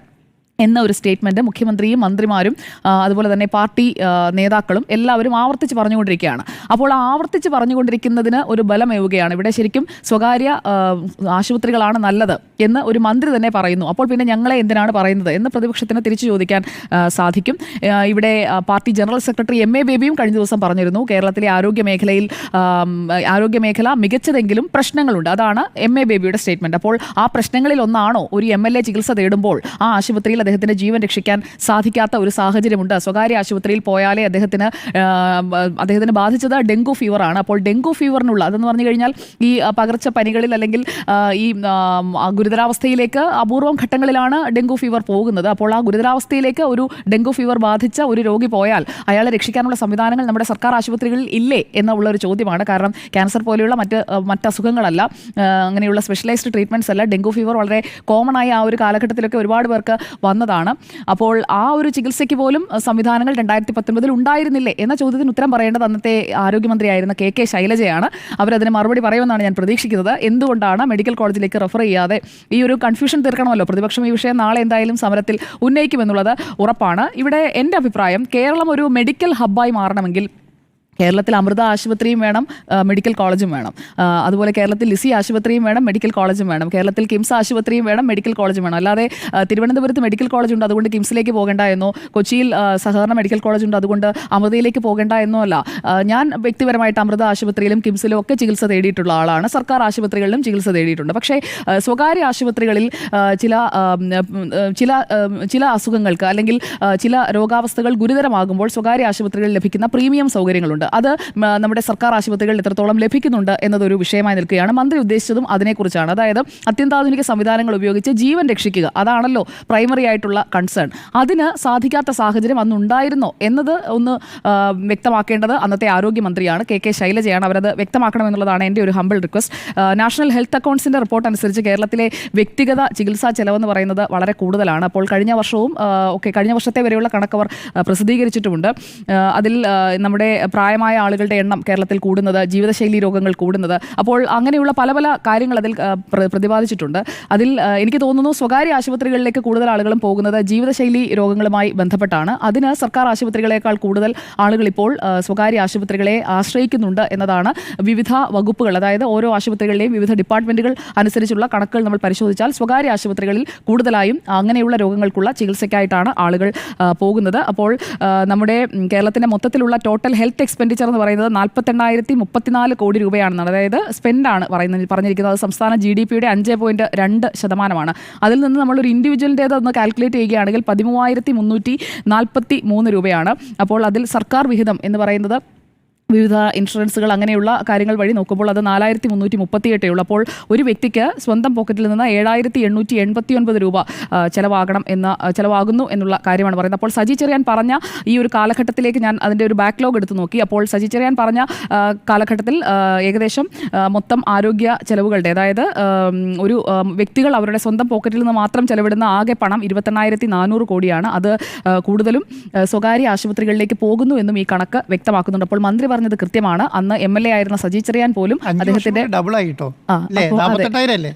എന്ന ഒരു സ്റ്റേറ്റ്മെന്റ് മുഖ്യമന്ത്രിയും മന്ത്രിമാരും അതുപോലെ തന്നെ പാർട്ടി നേതാക്കളും എല്ലാവരും ആവർത്തിച്ച് പറഞ്ഞുകൊണ്ടിരിക്കുകയാണ്. അപ്പോൾ ആവർത്തിച്ച് പറഞ്ഞുകൊണ്ടിരിക്കുന്നതിന് ഒരു ബലമേവുകയാണ്. ഇവിടെ ശരിക്കും സ്വകാര്യ ആശുപത്രികളാണ് നല്ലത് എന്ന് ഒരു മന്ത്രി തന്നെ പറയുന്നു. അപ്പോൾ പിന്നെ ഞങ്ങളെ എന്തിനാണ് പറയുന്നത് എന്ന് പ്രതിപക്ഷത്തിന് തിരിച്ചു ചോദിക്കാൻ സാധിക്കും. ഇവിടെ പാർട്ടി ജനറൽ സെക്രട്ടറി MA ബേബിയും കഴിഞ്ഞ ദിവസം പറഞ്ഞിരുന്നു, കേരളത്തിലെ ആരോഗ്യമേഖല മികച്ചതെങ്കിലും പ്രശ്നങ്ങളുണ്ട്. അതാണ് MA ബേബിയുടെ സ്റ്റേറ്റ്മെന്റ്. അപ്പോൾ ആ പ്രശ്നങ്ങളിൽ ഒന്നാണോ ഒരു MLA ചികിത്സ തേടുമ്പോൾ ആ ആശുപത്രിയിൽ അദ്ദേഹത്തിന്റെ ജീവൻ രക്ഷിക്കാൻ സാധിക്കാത്ത ഒരു സാഹചര്യമുണ്ട്? സ്വകാര്യ ആശുപത്രിയിൽ പോയാലേ അദ്ദേഹത്തിന് ബാധിച്ചത് ഡെങ്കു ഫീവറാണ്. അപ്പോൾ ഡെങ്കു ഫീവറിനുള്ള അതെന്ന് പറഞ്ഞു കഴിഞ്ഞാൽ ഈ പകർച്ചപ്പനികളിൽ അല്ലെങ്കിൽ ഈ ഗുരുതരാവസ്ഥയിലേക്ക് അപൂർവം ഘട്ടങ്ങളിലാണ് ഡെങ്കു ഫീവർ പോകുന്നത്. അപ്പോൾ ആ ഗുരുതരാവസ്ഥയിലേക്ക് ഒരു ഡെങ്കു ഫീവർ ബാധിച്ച ഒരു രോഗി പോയാൽ അയാളെ രക്ഷിക്കാനുള്ള സംവിധാനങ്ങൾ നമ്മുടെ സർക്കാർ ആശുപത്രികളിൽ ഇല്ലേ എന്നുള്ള ഒരു ചോദ്യമാണ്. കാരണം ക്യാൻസർ പോലെയുള്ള മറ്റ് അസുഖങ്ങളല്ല, അങ്ങനെയുള്ള സ്പെഷ്യലൈസ്ഡ് ട്രീറ്റ്മെന്റ്സ് അല്ല. ഡെങ്കു ഫീവർ വളരെ കോമൺ ആയി ആ ഒരു കാലഘട്ടത്തിലൊക്കെ ഒരുപാട് പേർക്ക് വന്നതാണ്. അപ്പോൾ ആ ഒരു ചികിത്സയ്ക്ക് പോലും സംവിധാനങ്ങൾ 2019 ഉണ്ടായിരുന്നില്ലേ എന്ന ചോദ്യത്തിന് ഉത്തരം പറയേണ്ടത് അന്നത്തെ ആരോഗ്യമന്ത്രിയായിരുന്ന കെ ശൈലജയാണ്. അവരതിന് മറുപടി പറയുമെന്നാണ് ഞാൻ പ്രതീക്ഷിക്കുന്നത്. എന്തുകൊണ്ടാണ് മെഡിക്കൽ കോളേജിലേക്ക് റഫർ ചെയ്യാതെ? ഈ ഒരു കൺഫ്യൂഷൻ തീർക്കണമല്ലോ. പ്രതിപക്ഷം ഈ വിഷയം നാളെ എന്തായാലും സമരത്തിൽ ഉന്നയിക്കുമെന്നുള്ളത് ഉറപ്പാണ്. ഇവിടെ എൻ്റെ അഭിപ്രായം, കേരളം ഒരു മെഡിക്കൽ ഹബ്ബായി മാറണമെങ്കിൽ കേരളത്തിൽ അമൃത ആശുപത്രിയും വേണം, മെഡിക്കൽ കോളേജും വേണം. അതുപോലെ കേരളത്തിൽ ലിസി ആശുപത്രിയും വേണം, മെഡിക്കൽ കോളേജും വേണം. കേരളത്തിൽ കിംസ് ആശുപത്രിയും വേണം, മെഡിക്കൽ കോളേജും വേണം. അല്ലാതെ തിരുവനന്തപുരത്ത് മെഡിക്കൽ കോളേജ് ഉണ്ട് അതുകൊണ്ട് കിംസിലേക്ക് പോകേണ്ട എന്നോ, കൊച്ചിയിൽ സഹകരണ മെഡിക്കൽ കോളേജ് ഉണ്ട് അതുകൊണ്ട് അമൃതയിലേക്ക് പോകേണ്ട എന്നോ അല്ല. ഞാൻ വ്യക്തിപരമായിട്ട് അമൃത ആശുപത്രിയിലും കിംസിലും ഒക്കെ ചികിത്സ തേടിയിട്ടുള്ള ആളാണ്. സർക്കാർ ആശുപത്രികളിലും ചികിത്സ തേടിയിട്ടുണ്ട്. പക്ഷേ സ്വകാര്യ ആശുപത്രികളിൽ ചില അസുഖങ്ങൾക്ക് അല്ലെങ്കിൽ ചില രോഗാവസ്ഥകൾ ഗുരുതരമാകുമ്പോൾ സ്വകാര്യ ആശുപത്രികളിൽ ലഭിക്കുന്ന പ്രീമിയം സൗകര്യങ്ങളുണ്ട്. അത് നമ്മുടെ സർക്കാർ ആശുപത്രികളിൽ എത്രത്തോളം ലഭിക്കുന്നുണ്ട് എന്നതൊരു വിഷയമായി നിൽക്കുകയാണ്. മന്ത്രി ഉദ്ദേശിച്ചതും അതിനെക്കുറിച്ചാണ്. അതായത് അത്യന്താധുനിക സംവിധാനങ്ങൾ ഉപയോഗിച്ച് ജീവൻ രക്ഷിക്കുക, അതാണല്ലോ പ്രൈമറി ആയിട്ടുള്ള കൺസേൺ. അതിന് സാധിക്കാത്ത സാഹചര്യം അന്നുണ്ടായിരുന്നോ എന്നത് ഒന്ന് വ്യക്തമാക്കേണ്ടത് അന്നത്തെ ആരോഗ്യമന്ത്രിയാണ്, കെ ശൈലജയാണ്. അവരത് വ്യക്തമാക്കണമെന്നുള്ളതാണ് എൻ്റെ ഒരു ഹമ്പിൾ റിക്വസ്റ്റ്. നാഷണൽ ഹെൽത്ത് അക്കൗണ്ട്സിൻ്റെ റിപ്പോർട്ട് അനുസരിച്ച് കേരളത്തിലെ വ്യക്തിഗത ചികിത്സാ ചെലവെന്ന് പറയുന്നത് വളരെ കൂടുതലാണ്. അപ്പോൾ കഴിഞ്ഞ വർഷത്തെ വരെയുള്ള കണക്ക് അവർ പ്രസിദ്ധീകരിച്ചിട്ടുമുണ്ട്. അതിൽ നമ്മുടെ പ്രായമായ ആളുകളുടെ എണ്ണം കേരളത്തിൽ കൂടുന്നത്, ജീവിതശൈലി രോഗങ്ങൾ കൂടുന്നത്, അപ്പോൾ അങ്ങനെയുള്ള പല കാര്യങ്ങൾ അതിൽ പ്രതിപാദിച്ചിട്ടുണ്ട്. അതിൽ എനിക്ക് തോന്നുന്നു സ്വകാര്യ ആശുപത്രികളിലേക്ക് കൂടുതൽ ആളുകളും പോകുന്നത് ജീവിതശൈലി രോഗങ്ങളുമായി ബന്ധപ്പെട്ടാണ്. അതിന് സർക്കാർ ആശുപത്രികളെക്കാൾ കൂടുതൽ ആളുകൾ ഇപ്പോൾ സ്വകാര്യ ആശുപത്രികളെ ആശ്രയിക്കുന്നുണ്ട് എന്നതാണ് വിവിധ വകുപ്പുകൾ, അതായത് ഓരോ ആശുപത്രികളിലെയും വിവിധ ഡിപ്പാർട്ട്മെന്റുകൾ അനുസരിച്ചുള്ള കണക്കുകൾ നമ്മൾ പരിശോധിച്ചാൽ സ്വകാര്യ ആശുപത്രികളിൽ കൂടുതലായും അങ്ങനെയുള്ള രോഗങ്ങൾക്കുള്ള ചികിത്സയ്ക്കായിട്ടാണ് ആളുകൾ പോകുന്നത്. അപ്പോൾ നമ്മുടെ കേരളത്തിൻ്റെ മൊത്തത്തിലുള്ള ടോട്ടൽ ഹെൽത്ത് എക്സ്പെൻഡിച്ചർ എന്ന് പറയുന്നത് 48,034 കോടി രൂപയാണെന്നാണ്. അതായത് സ്പെൻഡാണ് പറഞ്ഞിരിക്കുന്നത്. അത് സംസ്ഥാന GDP-യുടെ 5.2%. അതിൽ നിന്ന് നമ്മളൊരു ഇൻഡിവിജ്വലിൻ്റേത് ഒന്ന് കാൽക്കുലേറ്റ് ചെയ്യുകയാണെങ്കിൽ 13,343 രൂപയാണ്. അപ്പോൾ അതിൽ സർക്കാർ വിഹിതം എന്ന് പറയുന്നത് വിവിധ ഇൻഷുറൻസുകൾ അങ്ങനെയുള്ള കാര്യങ്ങൾ വഴി നോക്കുമ്പോൾ അത് 4,338 ഉള്ളൂ. അപ്പോൾ ഒരു വ്യക്തിക്ക് സ്വന്തം പോക്കറ്റിൽ നിന്ന് 7,889 രൂപ ചെലവാകുന്നു എന്നുള്ള കാര്യമാണ് പറയുന്നത്. അപ്പോൾ സജി ചെറിയാൻ പറഞ്ഞ ഈ ഒരു കാലഘട്ടത്തിലേക്ക് ഞാൻ അതിൻ്റെ ഒരു ബാക്ക്ലോഗ് എടുത്ത് നോക്കി. അപ്പോൾ സജി ചെറിയാൻ പറഞ്ഞ കാലഘട്ടത്തിൽ ഏകദേശം മൊത്തം ആരോഗ്യ ചെലവുകളുടെ, അതായത് ഒരു വ്യക്തികൾ അവരുടെ സ്വന്തം പോക്കറ്റിൽ നിന്ന് മാത്രം ചെലവിടുന്ന ആകെ പണം 28,400 കോടിയാണ്. അത് കൂടുതലും സ്വകാര്യ ആശുപത്രികളിലേക്ക് പോകുന്നു എന്നും ഈ കണക്ക് വ്യക്തമാക്കുന്നുണ്ട്. അപ്പോൾ മന്ത്രി പറഞ്ഞത് കൃത്യമാണ്. അന്ന് MLA ആയിരുന്ന സജി ചെറിയാൻ പോലും അദ്ദേഹത്തിന്റെ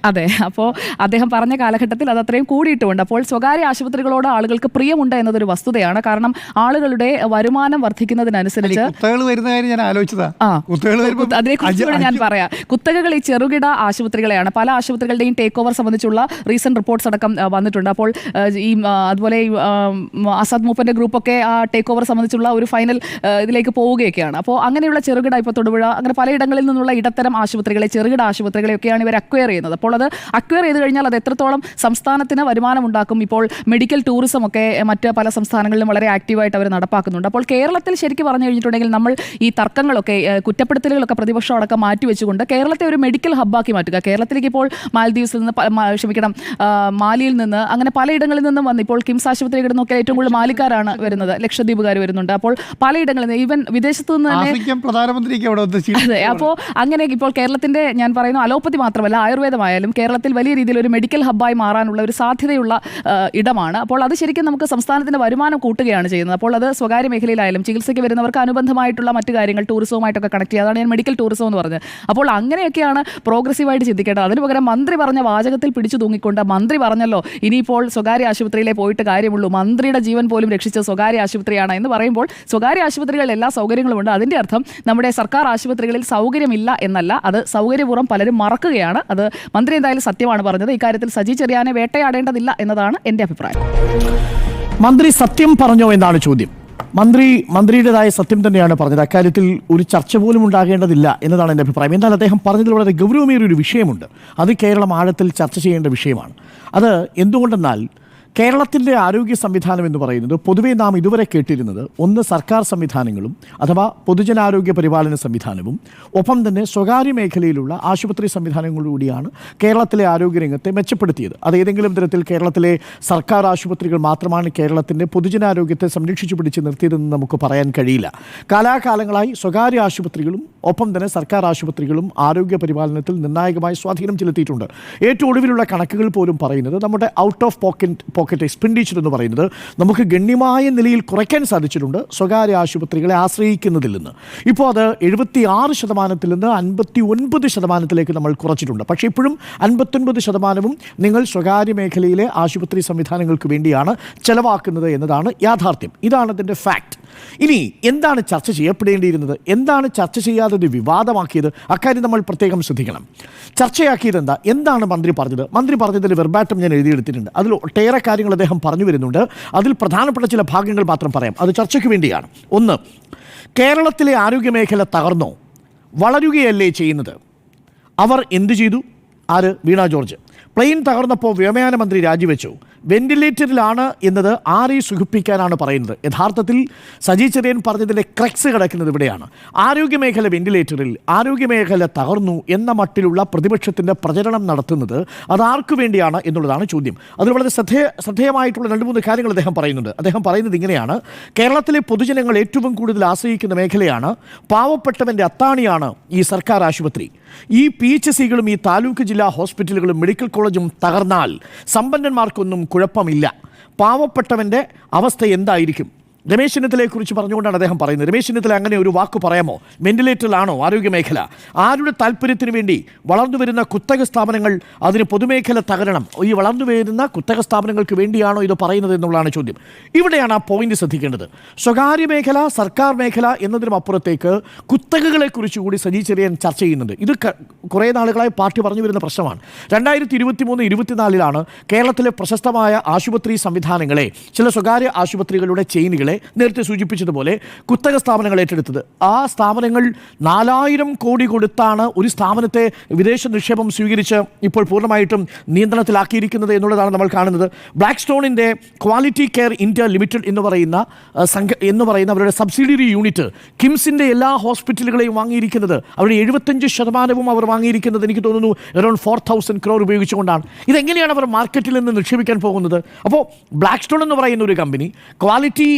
അതെ, അപ്പോൾ അദ്ദേഹം പറഞ്ഞ കാലഘട്ടത്തിൽ അത് അത്രയും കൂടിയിട്ടുമുണ്ട്. അപ്പോൾ സ്വകാര്യ ആശുപത്രികളോട് ആളുകൾക്ക് പ്രിയമുണ്ട് എന്നതൊരു വസ്തുതയാണ്. കാരണം ആളുകളുടെ വരുമാനം വർദ്ധിക്കുന്നതിനനുസരിച്ച് അതിനെക്കുറിച്ച് ഞാൻ പറയാം. കുത്തകകൾ ഈ ചെറുകിട ആശുപത്രികളെയാണ്. പല ആശുപത്രികളുടെയും ടേക്ക് ഓവർ സംബന്ധിച്ചുള്ള റീസെന്റ് റിപ്പോർട്ട്സ് അടക്കം വന്നിട്ടുണ്ട്. അപ്പോൾ ഈ അതുപോലെ ആസാദ് മൂപ്പന്റെ ഗ്രൂപ്പൊക്കെ ആ ടേക്ക് ഓവർ സംബന്ധിച്ചുള്ള ഒരു ഫൈനൽ ഇതിലേക്ക് പോവുകയൊക്കെയാണ്. അപ്പോൾ അങ്ങനെയുള്ള ചെറുകിട, ഇപ്പോൾ തൊടുപുഴ അങ്ങനെ പലയിടങ്ങളിൽ നിന്നുള്ള ഇടത്തരം ആശുപത്രികളെ, ചെറുകിട ആശുപത്രികളെയൊക്കെയാണ് ഇവർ അക്വയർ ചെയ്യുന്നത്. അപ്പോൾ അത് അക്വയർ ചെയ്ത് കഴിഞ്ഞാൽ അത് എത്രത്തോളം സംസ്ഥാനത്തിന് വരുമാനം ഉണ്ടാക്കും. ഇപ്പോൾ മെഡിക്കൽ ടൂറിസം ഒക്കെ മറ്റ് പല സംസ്ഥാനങ്ങളിലും വളരെ ആക്റ്റീവായിട്ട് അവർ നടപ്പാക്കുന്നുണ്ട്. അപ്പോൾ കേരളത്തിൽ ശരിക്കും പറഞ്ഞു കഴിഞ്ഞിട്ടുണ്ടെങ്കിൽ നമ്മൾ ഈ തർക്കങ്ങളൊക്കെ, കുറ്റപ്പെടുത്തലുകളൊക്കെ പ്രതിപക്ഷം അടക്കം മാറ്റിവെച്ചുകൊണ്ട് കേരളത്തെ ഒരു മെഡിക്കൽ ഹബ്ബാക്കി മാറ്റുക. കേരളത്തിലേക്ക് ഇപ്പോൾ മാൽദീവ്സിൽ നിന്ന്, മാലിയിൽ നിന്ന്, അങ്ങനെ പലയിടങ്ങളിൽ നിന്നും വന്ന് ഇപ്പോൾ കിംസ് ആശുപത്രി നോക്കിയാൽ ഏറ്റവും കൂടുതൽ മാലിക്കാരാണ് വരുന്നത്, ലക്ഷദ്വീപുകാർ വരുന്നുണ്ട്. അപ്പോൾ പലയിടങ്ങളിൽ നിന്ന്, ഈവൻ വിദേശത്തു നിന്ന് തന്നെ പ്രധാനമന്ത്രിക്ക് അവിടെ അതെ. അപ്പോൾ അങ്ങനെ ഇപ്പോൾ കേരളത്തിന്റെ, ഞാൻ പറയുന്നു, അലോപ്പതി മാത്രമല്ല ആയുർവേദമായാലും കേരളത്തിൽ വലിയ രീതിയിൽ ഒരു മെഡിക്കൽ ഹബ്ബായി മാറാനുള്ള ഒരു സാധ്യതയുള്ള ഇടമാണ്. അപ്പോൾ അത് ശരിക്കും നമുക്ക് സംസ്ഥാനത്തിന്റെ വരുമാനം കൂട്ടുകയാണ് ചെയ്യുന്നത്. അപ്പോൾ അത് സ്വകാര്യ മേഖലയിലായാലും ചികിത്സയ്ക്ക് വരുന്നവർക്ക് അനുബന്ധമായിട്ടുള്ള മറ്റു കാര്യങ്ങൾ ടൂറിസവുമായിട്ടൊക്കെ കണക്ട് ചെയ്യുക. അതാണ് ഞാൻ മെഡിക്കൽ ടൂറിസം എന്ന് പറഞ്ഞത്. അപ്പോൾ അങ്ങനെയൊക്കെയാണ് പ്രോഗ്രസീവായിട്ട് ചിന്തിക്കേണ്ടത്. അതിന് പകരം മന്ത്രി പറഞ്ഞ വാചകത്തിൽ പിടിച്ചു തൂങ്ങിക്കൊണ്ട്, മന്ത്രി പറഞ്ഞല്ലോ ഇനിയിപ്പോൾ സ്വകാര്യ ആശുപത്രിയിലെ പോയിട്ട് കാര്യമുള്ളൂ, മന്ത്രിയുടെ ജീവൻ പോലും രക്ഷിച്ച സ്വകാര്യ ആശുപത്രിയാണ് എന്ന് പറയുമ്പോൾ സ്വകാര്യ ആശുപത്രികളിൽ എല്ലാ സൗകര്യങ്ങളുമുണ്ട്. അതിന്റെ അർത്ഥം നമ്മുടെ സർക്കാർ ആശുപത്രികളിൽ സൗകര്യമില്ല എന്നല്ല, അത് സൗകര്യപൂർവ്വം പലരും മറക്കുകയാണ്. അത് മന്ത്രി എന്തായാലും സത്യമാണ് പറഞ്ഞത്. ഇക്കാര്യത്തിൽ സജി ചെറിയാനെ വേട്ടയാടേണ്ടതില്ല എന്നതാണ് എൻ്റെ അഭിപ്രായം. മന്ത്രി സത്യം പറഞ്ഞോ എന്നാണ് ചോദ്യം. മന്ത്രിയുടേതായ സത്യം തന്നെയാണ് പറഞ്ഞത്. അക്കാര്യത്തിൽ ഒരു ചർച്ച പോലും ഉണ്ടാകേണ്ടതില്ല എന്നതാണ് എൻ്റെ അഭിപ്രായം. എന്നാൽ അദ്ദേഹം പറഞ്ഞതിൽ വളരെ ഗൗരവമേറിയൊരു വിഷയമുണ്ട്. അത് കേരളം ആഴത്തിൽ ചർച്ച ചെയ്യേണ്ട വിഷയമാണ്. അത് എന്തുകൊണ്ടെന്നാൽ കേരളത്തിൻ്റെ ആരോഗ്യ സംവിധാനം എന്ന് പറയുന്നത് പൊതുവേ നാം ഇതുവരെ കേട്ടിരുന്നത് ഒന്ന് സർക്കാർ സംവിധാനങ്ങളും അഥവാ പൊതുജനാരോഗ്യ പരിപാലന സംവിധാനവും ഒപ്പം തന്നെ സ്വകാര്യ മേഖലയിലുള്ള ആശുപത്രി സംവിധാനങ്ങളിലൂടെയാണ് കേരളത്തിലെ ആരോഗ്യരംഗത്തെ മെച്ചപ്പെടുത്തിയത്. അത് ഏതെങ്കിലും തരത്തിൽ കേരളത്തിലെ സർക്കാർ ആശുപത്രികൾ മാത്രമാണ് കേരളത്തിൻ്റെ പൊതുജനാരോഗ്യത്തെ സംരക്ഷിച്ചു പിടിച്ച് നിർത്തിയതെന്ന് നമുക്ക് പറയാൻ കഴിയില്ല. കാലാകാലങ്ങളായി സ്വകാര്യ ആശുപത്രികളും ഒപ്പം തന്നെ സർക്കാർ ആശുപത്രികളും ആരോഗ്യ പരിപാലനത്തിൽ നിർണായകമായ സ്വാധീനം ചെലുത്തിയിട്ടുണ്ട്. ഏറ്റവും ഒടുവിലുള്ള കണക്കുകൾ പോലും പറയുന്നത് നമ്മുടെ ഔട്ട് ഓഫ് പോക്കറ്റ് എക്സ്പെൻഡിച്ചർ എന്ന് പറയുന്നത് നമുക്ക് ഗണ്യമായ നിലയിൽ കുറയ്ക്കാൻ സാധിച്ചിട്ടുണ്ട് സ്വകാര്യ ആശുപത്രികളെ ആശ്രയിക്കുന്നതിൽ നിന്ന്. ഇപ്പോൾ അത് 76% നിന്ന് 59% നമ്മൾ കുറച്ചിട്ടുണ്ട്. പക്ഷേ ഇപ്പോഴും 59% നിങ്ങൾ സ്വകാര്യ മേഖലയിലെ ആശുപത്രി സംവിധാനങ്ങൾക്ക് വേണ്ടിയാണ് ചെലവാക്കുന്നത് എന്നതാണ് യാഥാർത്ഥ്യം. ഇതാണ് അതിൻ്റെ ഫാക്ട്. ഇനി എന്താണ് ചർച്ച ചെയ്യപ്പെടേണ്ടിയിരുന്നത്? എന്താണ് ചർച്ച ചെയ്യാതെ വിവാദമാക്കിയത്? അക്കാര്യം നമ്മൾ പ്രത്യേകം ശ്രദ്ധിക്കണം. ചർച്ചയാക്കിയത് എന്താണ് മന്ത്രി പറഞ്ഞത്? മന്ത്രി പറഞ്ഞതിൽ വെർബാറ്റം ഞാൻ എഴുതിയെടുത്തിട്ടുണ്ട്. അതിൽ ഒട്ടേറെ കാര്യങ്ങൾ അദ്ദേഹം പറഞ്ഞു വരുന്നുണ്ട്. അതിൽ പ്രധാനപ്പെട്ട ചില ഭാഗങ്ങൾ മാത്രം പറയാം. അത് ചർച്ചയ്ക്ക് വേണ്ടിയാണ്. ഒന്ന്, കേരളത്തിലെ ആരോഗ്യമേഖല തകർന്നോ? വളരുകയല്ലേ ചെയ്യുന്നത്? അവർ എന്തു ചെയ്തു? ആര്? വീണ ജോർജ്. പ്ലെയിൻ തകർന്നപ്പോൾ വ്യോമയാന മന്ത്രി രാജിവെച്ചു. വെന്റിലേറ്ററിലാണ് എന്നത് ആരെ സുഖിപ്പിക്കാനാണ് പറയുന്നത്? യഥാർത്ഥത്തിൽ സജി ചെറിയൻ പറഞ്ഞതിൻ്റെ ക്രക്സ് കിടക്കുന്നത് ഇവിടെയാണ്. ആരോഗ്യമേഖല വെന്റിലേറ്ററിൽ, ആരോഗ്യമേഖല തകർന്നു എന്ന മട്ടിലുള്ള പ്രതിപക്ഷത്തിൻ്റെ പ്രചരണം നടത്തുന്നത് അതാർക്കു വേണ്ടിയാണ് എന്നുള്ളതാണ് ചോദ്യം. അതിൽ വളരെ ശ്രദ്ധേയമായിട്ടുള്ള 2-3 കാര്യങ്ങൾ അദ്ദേഹം പറയുന്നുണ്ട്. അദ്ദേഹം പറയുന്നത് ഇങ്ങനെയാണ്: കേരളത്തിലെ പൊതുജനങ്ങൾ ഏറ്റവും കൂടുതൽ ആശ്രയിക്കുന്ന മേഖലയാണ്, പാവപ്പെട്ടവൻ്റെ അത്താണിയാണ് ഈ സർക്കാർ ആശുപത്രി. ഈ PHCകളും ഈ താലൂക്ക് ജില്ലാ ഹോസ്പിറ്റലുകളും മെഡിക്കൽ കോളേജും തകർന്നാൽ സമ്പന്നന്മാർക്കൊന്നും കുഴപ്പമില്ല. പാവപ്പെട്ടവൻ്റെ അവസ്ഥ എന്തായിരിക്കും? രമേശ് ചെന്നിത്തലയെക്കുറിച്ച് പറഞ്ഞുകൊണ്ടാണ് അദ്ദേഹം പറയുന്നത്. രമേശ് ചെന്നിത്തല അങ്ങനെ ഒരു വാക്ക് പറയാമോ? വെന്റിലേറ്ററിലാണോ ആരോഗ്യമേഖല? ആരുടെ താല്പര്യത്തിന് വേണ്ടി? വളർന്നു വരുന്ന കുത്തക സ്ഥാപനങ്ങൾ, അതിന് പൊതുമേഖല തകരണം, ഈ വളർന്നു വരുന്ന കുത്തക സ്ഥാപനങ്ങൾക്ക് വേണ്ടിയാണോ ഇത് പറയുന്നത് എന്നുള്ളതാണ് ചോദ്യം. ഇവിടെയാണ് ആ പോയിന്റ് ശ്രദ്ധിക്കേണ്ടത്. സ്വകാര്യ മേഖല, സർക്കാർ മേഖല എന്നതിനും അപ്പുറത്തേക്ക് കുത്തകകളെക്കുറിച്ച് കൂടി സജി ചെറിയൻ ചർച്ച ചെയ്യുന്നുണ്ട്. ഇത് കുറേ നാളുകളായി പാർട്ടി പറഞ്ഞു വരുന്ന പ്രശ്നമാണ്. 2023-24 കേരളത്തിലെ പ്രശസ്തമായ ആശുപത്രി സംവിധാനങ്ങളെ, ചില സ്വകാര്യ ആശുപത്രികളുടെ ചെയിനുകളെ നേരത്തെ സൂചിപ്പിച്ചതുപോലെ കുത്തക സ്ഥാപനങ്ങൾ ഏറ്റെടുത്തത്. ആ സ്ഥാപനങ്ങൾ 4000 കോടി കൊടുത്താണ് ഒരു സ്ഥാപനത്തെ വിദേശ നിക്ഷേപം സ്വീകരിച്ച് ഇപ്പോൾ പൂർണ്ണമായിട്ടും നിയന്ത്രണത്തിലാക്കിയിരിക്കുന്നത് എന്നുള്ളതാണ് നമ്മൾ കാണുന്നത്. ബ്ലാക്ക് സ്റ്റോണിൻ്റെ ക്വാളിറ്റി കെയർ ഇന്ത്യ ലിമിറ്റഡ് എന്ന് പറയുന്ന അവരുടെ സബ്സിഡിയറി യൂണിറ്റ് കിംസിൻ്റെ എല്ലാ ഹോസ്പിറ്റലുകളെയും വാങ്ങിയിരിക്കുന്നത്, അവരുടെ 75% അവർ വാങ്ങിയിരിക്കുന്നത് എനിക്ക് തോന്നുന്നു അറൗണ്ട് 4000 crore ഉപയോഗിച്ചുകൊണ്ടാണ്. ഇതെങ്ങനെയാണ് അവർ മാർക്കറ്റിൽ നിന്ന് നിക്ഷേപിക്കാൻ പോകുന്നത്? അപ്പോൾ ബ്ലാക്ക് സ്റ്റോൺ എന്ന് പറയുന്ന ഒരു company, quality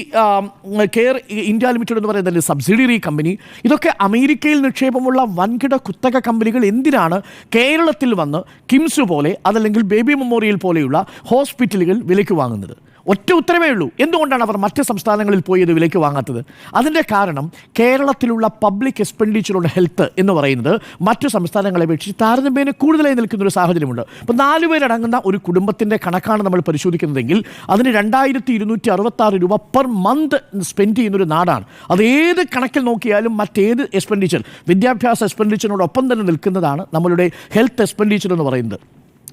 care India limited എന്ന് പറയുന്നത് സബ്സിഡിയറി കമ്പനി, ഇതൊക്കെ അമേരിക്കയിൽ നിക്ഷേപമുള്ള വൻകിട കുത്തക കമ്പനികൾ എന്തിനാണ് കേരളത്തിൽ വന്ന് കിംസ് പോലെ അതല്ലെങ്കിൽ ബേബി മെമ്മോറിയൽ പോലെയുള്ള ഹോസ്പിറ്റലുകൾ വിലയ്ക്ക് വാങ്ങുന്നത്? ഒറ്റ ഉത്തരവേ ഉള്ളൂ. എന്തുകൊണ്ടാണ് അവർ മറ്റ് സംസ്ഥാനങ്ങളിൽ പോയി ഇത് വിലയ്ക്ക് വാങ്ങാത്തത്? അതിൻ്റെ കാരണം കേരളത്തിലുള്ള പബ്ലിക് എക്സ്പെൻഡിച്ചർ ഓൺ ഹെൽത്ത് എന്ന് പറയുന്നത് മറ്റു സംസ്ഥാനങ്ങളെ അപേക്ഷിച്ച് താരതമ്യേന കൂടുതലായി നിൽക്കുന്നൊരു സാഹചര്യമുണ്ട്. ഇപ്പോൾ 4 പേരടങ്ങുന്ന ഒരു കുടുംബത്തിൻ്റെ കണക്കാണ് നമ്മൾ പരിശോധിക്കുന്നതെങ്കിൽ അതിന് 2266 രൂപ പെർ മന്ത് സ്പെൻഡ് ചെയ്യുന്നൊരു നാടാണ്. അത് ഏത് കണക്കിൽ നോക്കിയാലും മറ്റേത് എക്സ്പെൻഡിച്ചർ, വിദ്യാഭ്യാസ എക്സ്പെൻഡിച്ചറിനോടൊപ്പം തന്നെ നിൽക്കുന്നതാണ് നമ്മളുടെ ഹെൽത്ത് എക്സ്പെൻഡിച്ചർ എന്ന് പറയുന്നത്.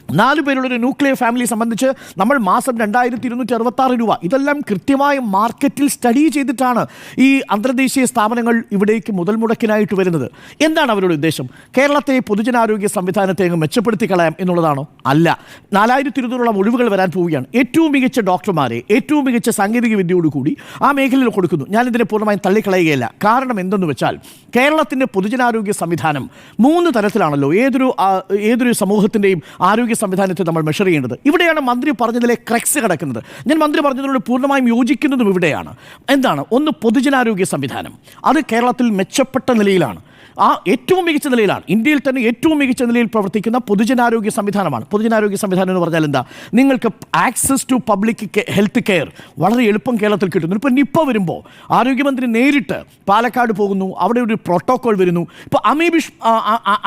4 പേരുള്ള ഒരു ന്യൂക്ലിയർ ഫാമിലിയെ സംബന്ധിച്ച് നമ്മൾ മാസം 2266 രൂപ, ഇതെല്ലാം കൃത്യമായി മാർക്കറ്റിൽ സ്റ്റഡി ചെയ്തിട്ടാണ് ഈ അന്തർദേശീയ സ്ഥാപനങ്ങൾ ഇവിടേക്ക് മുതൽ മുടക്കിനായിട്ട് വരുന്നത്. എന്താണ് അവരുടെ ഉദ്ദേശം? കേരളത്തെ പൊതുജനാരോഗ്യ സംവിധാനത്തെ അങ്ങ് മെച്ചപ്പെടുത്തി കളയാം എന്നുള്ളതാണോ? അല്ല. 4200 ഒഴിവുകൾ വരാൻ പോവുകയാണ്. ഏറ്റവും മികച്ച ഡോക്ടർമാരെ ഏറ്റവും മികച്ച സാങ്കേതിക വിദ്യയോടുകൂടി ആ മേഖലയിൽ കൊടുക്കുന്നു. ഞാനിതിനെ പൂർണ്ണമായും തള്ളിക്കളയുകയല്ല. കാരണം എന്തെന്ന് വെച്ചാൽ കേരളത്തിൻ്റെ പൊതുജനാരോഗ്യ സംവിധാനം 3 തരത്തിലാണല്ലോ ഏതൊരു സമൂഹത്തിൻ്റെയും ആരോഗ്യ സംവിധാനത്തെ നമ്മൾ മെഷർ ചെയ്യേണ്ടത്. ഇവിടെയാണ് മന്ത്രി പറഞ്ഞതിലെ ക്രക്സ് കിടക്കുന്നത്. ഞാൻ മന്ത്രി പറഞ്ഞതിനോട് പൂർണ്ണമായും യോജിക്കുന്നതും ഇവിടെയാണ്. എന്താണ്? ഒന്ന്, പൊതുജനാരോഗ്യ സംവിധാനം അത് കേരളത്തിൽ മെച്ചപ്പെട്ട നിലയിലാണ്, ആ ഏറ്റവും മികച്ച നിലയിലാണ്. ഇന്ത്യയിൽ തന്നെ ഏറ്റവും മികച്ച നിലയിൽ പ്രവർത്തിക്കുന്ന പൊതുജനാരോഗ്യ സംവിധാനമാണ്. പൊതുജനാരോഗ്യ സംവിധാനം എന്ന് പറഞ്ഞാൽ എന്താ? നിങ്ങൾക്ക് access to public health care വളരെ എളുപ്പം കേരളത്തിൽ കിട്ടുന്നു. ഇപ്പോൾ നിപ്പ വരുമ്പോൾ ആരോഗ്യമന്ത്രി നേരിട്ട് പാലക്കാട് പോകുന്നു, അവിടെ ഒരു പ്രോട്ടോകോൾ വരുന്നു. ഇപ്പോൾ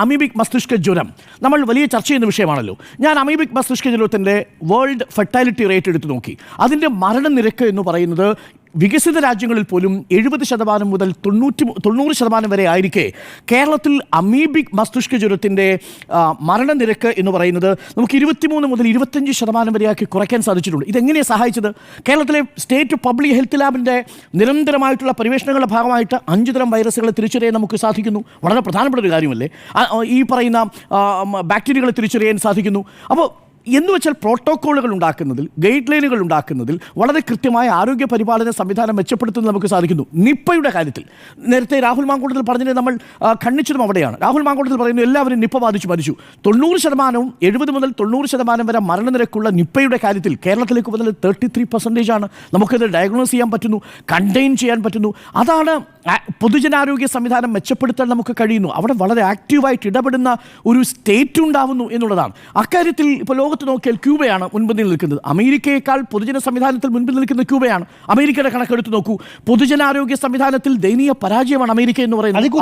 അമീബിക് മസ്തിഷ്ക ജ്വരം നമ്മൾ വലിയ ചർച്ച ചെയ്യുന്ന വിഷയമാണല്ലോ. ഞാൻ അമീബിക് മസ്തിഷ്ക ജ്വരത്തിൻ്റെ വേൾഡ് ഫെർട്ടാലിറ്റി റേറ്റ് എടുത്ത് നോക്കി. അതിൻ്റെ മരണനിരക്ക് എന്ന് പറയുന്നത് വികസിത രാജ്യങ്ങളിൽ പോലും 70% മുതൽ 90% വരെ ആയിരിക്കെ കേരളത്തിൽ അമീബിക് മസ്തിഷ്ക ജ്വരത്തിൻ്റെ മരണനിരക്ക് എന്ന് പറയുന്നത് നമുക്ക് 23 മുതൽ 25% വരെയാക്കി കുറയ്ക്കാൻ സാധിച്ചിട്ടുണ്ട്. ഇതെങ്ങനെയാണ് സഹായിച്ചത്? കേരളത്തിലെ സ്റ്റേറ്റ് പബ്ലിക് ഹെൽത്ത് ലാബിൻ്റെ നിരന്തരമായിട്ടുള്ള പരിവേഷണങ്ങളുടെ ഭാഗമായിട്ട് 5 തരം വൈറസുകളെ തിരിച്ചറിയാൻ നമുക്ക് സാധിക്കുന്നു. വളരെ പ്രധാനപ്പെട്ട ഒരു കാര്യമല്ലേ? ഈ പറയുന്ന ബാക്ടീരിയകളെ തിരിച്ചറിയാൻ സാധിക്കുന്നു. അപ്പോൾ എന്ന് വെച്ചാൽ പ്രോട്ടോക്കോളുകൾ ഉണ്ടാക്കുന്നതിൽ, ഗൈഡ് ലൈനുകൾ ഉണ്ടാക്കുന്നതിൽ വളരെ കൃത്യമായ ആരോഗ്യ പരിപാലന സംവിധാനം മെച്ചപ്പെടുത്തുന്നത് നമുക്ക് സാധിക്കുന്നു. നിപ്പയുടെ കാര്യത്തിൽ നേരത്തെ രാഹുൽ മാങ്കൂട്ടത്തിൽ പറഞ്ഞത് നമ്മൾ ഖണ്ഡിച്ചതും അവിടെയാണ്. രാഹുൽ മാങ്കൂട്ടത്തിൽ പറയുന്നു എല്ലാവരും നിപ്പ ബാധിച്ചു മരിച്ചു. 90%, 70 മുതൽ 90% വരെ മരണനിരക്കുള്ള നിപ്പയുടെ കാര്യത്തിൽ കേരളത്തിലേക്ക് മുതൽ 33% ആണ്. നമുക്കത് ഡയഗ്നോസ് ചെയ്യാൻ പറ്റുന്നു, കണ്ടെയ്ൻ ചെയ്യാൻ പറ്റുന്നു. അതാണ് പൊതുജനാരോഗ്യ സംവിധാനം മെച്ചപ്പെടുത്താൻ നമുക്ക് കഴിയുന്നു. അവിടെ വളരെ ആക്റ്റീവായിട്ട് ഇടപെടുന്ന ഒരു സ്റ്റേറ്റ് ഉണ്ടാവുന്നു എന്നുള്ളതാണ്. അക്കാര്യത്തിൽ ഇപ്പോൾ ലോകത്ത് നോക്കിയാൽ ക്യൂബയാണ് മുൻപന്തിയിൽ നിൽക്കുന്നത്. അമേരിക്കയേക്കാൾ പൊതുജന സംവിധാനത്തിൽ മുൻപിൽ നിൽക്കുന്ന ക്യൂബയാണ്. അമേരിക്കയുടെ കണക്കെടുത്ത് നോക്കൂ. പൊതുജനാരോഗ്യ സംവിധാനത്തിൽ ദയനീയ പരാജയമാണ് അമേരിക്ക എന്ന് പറയുന്നത്.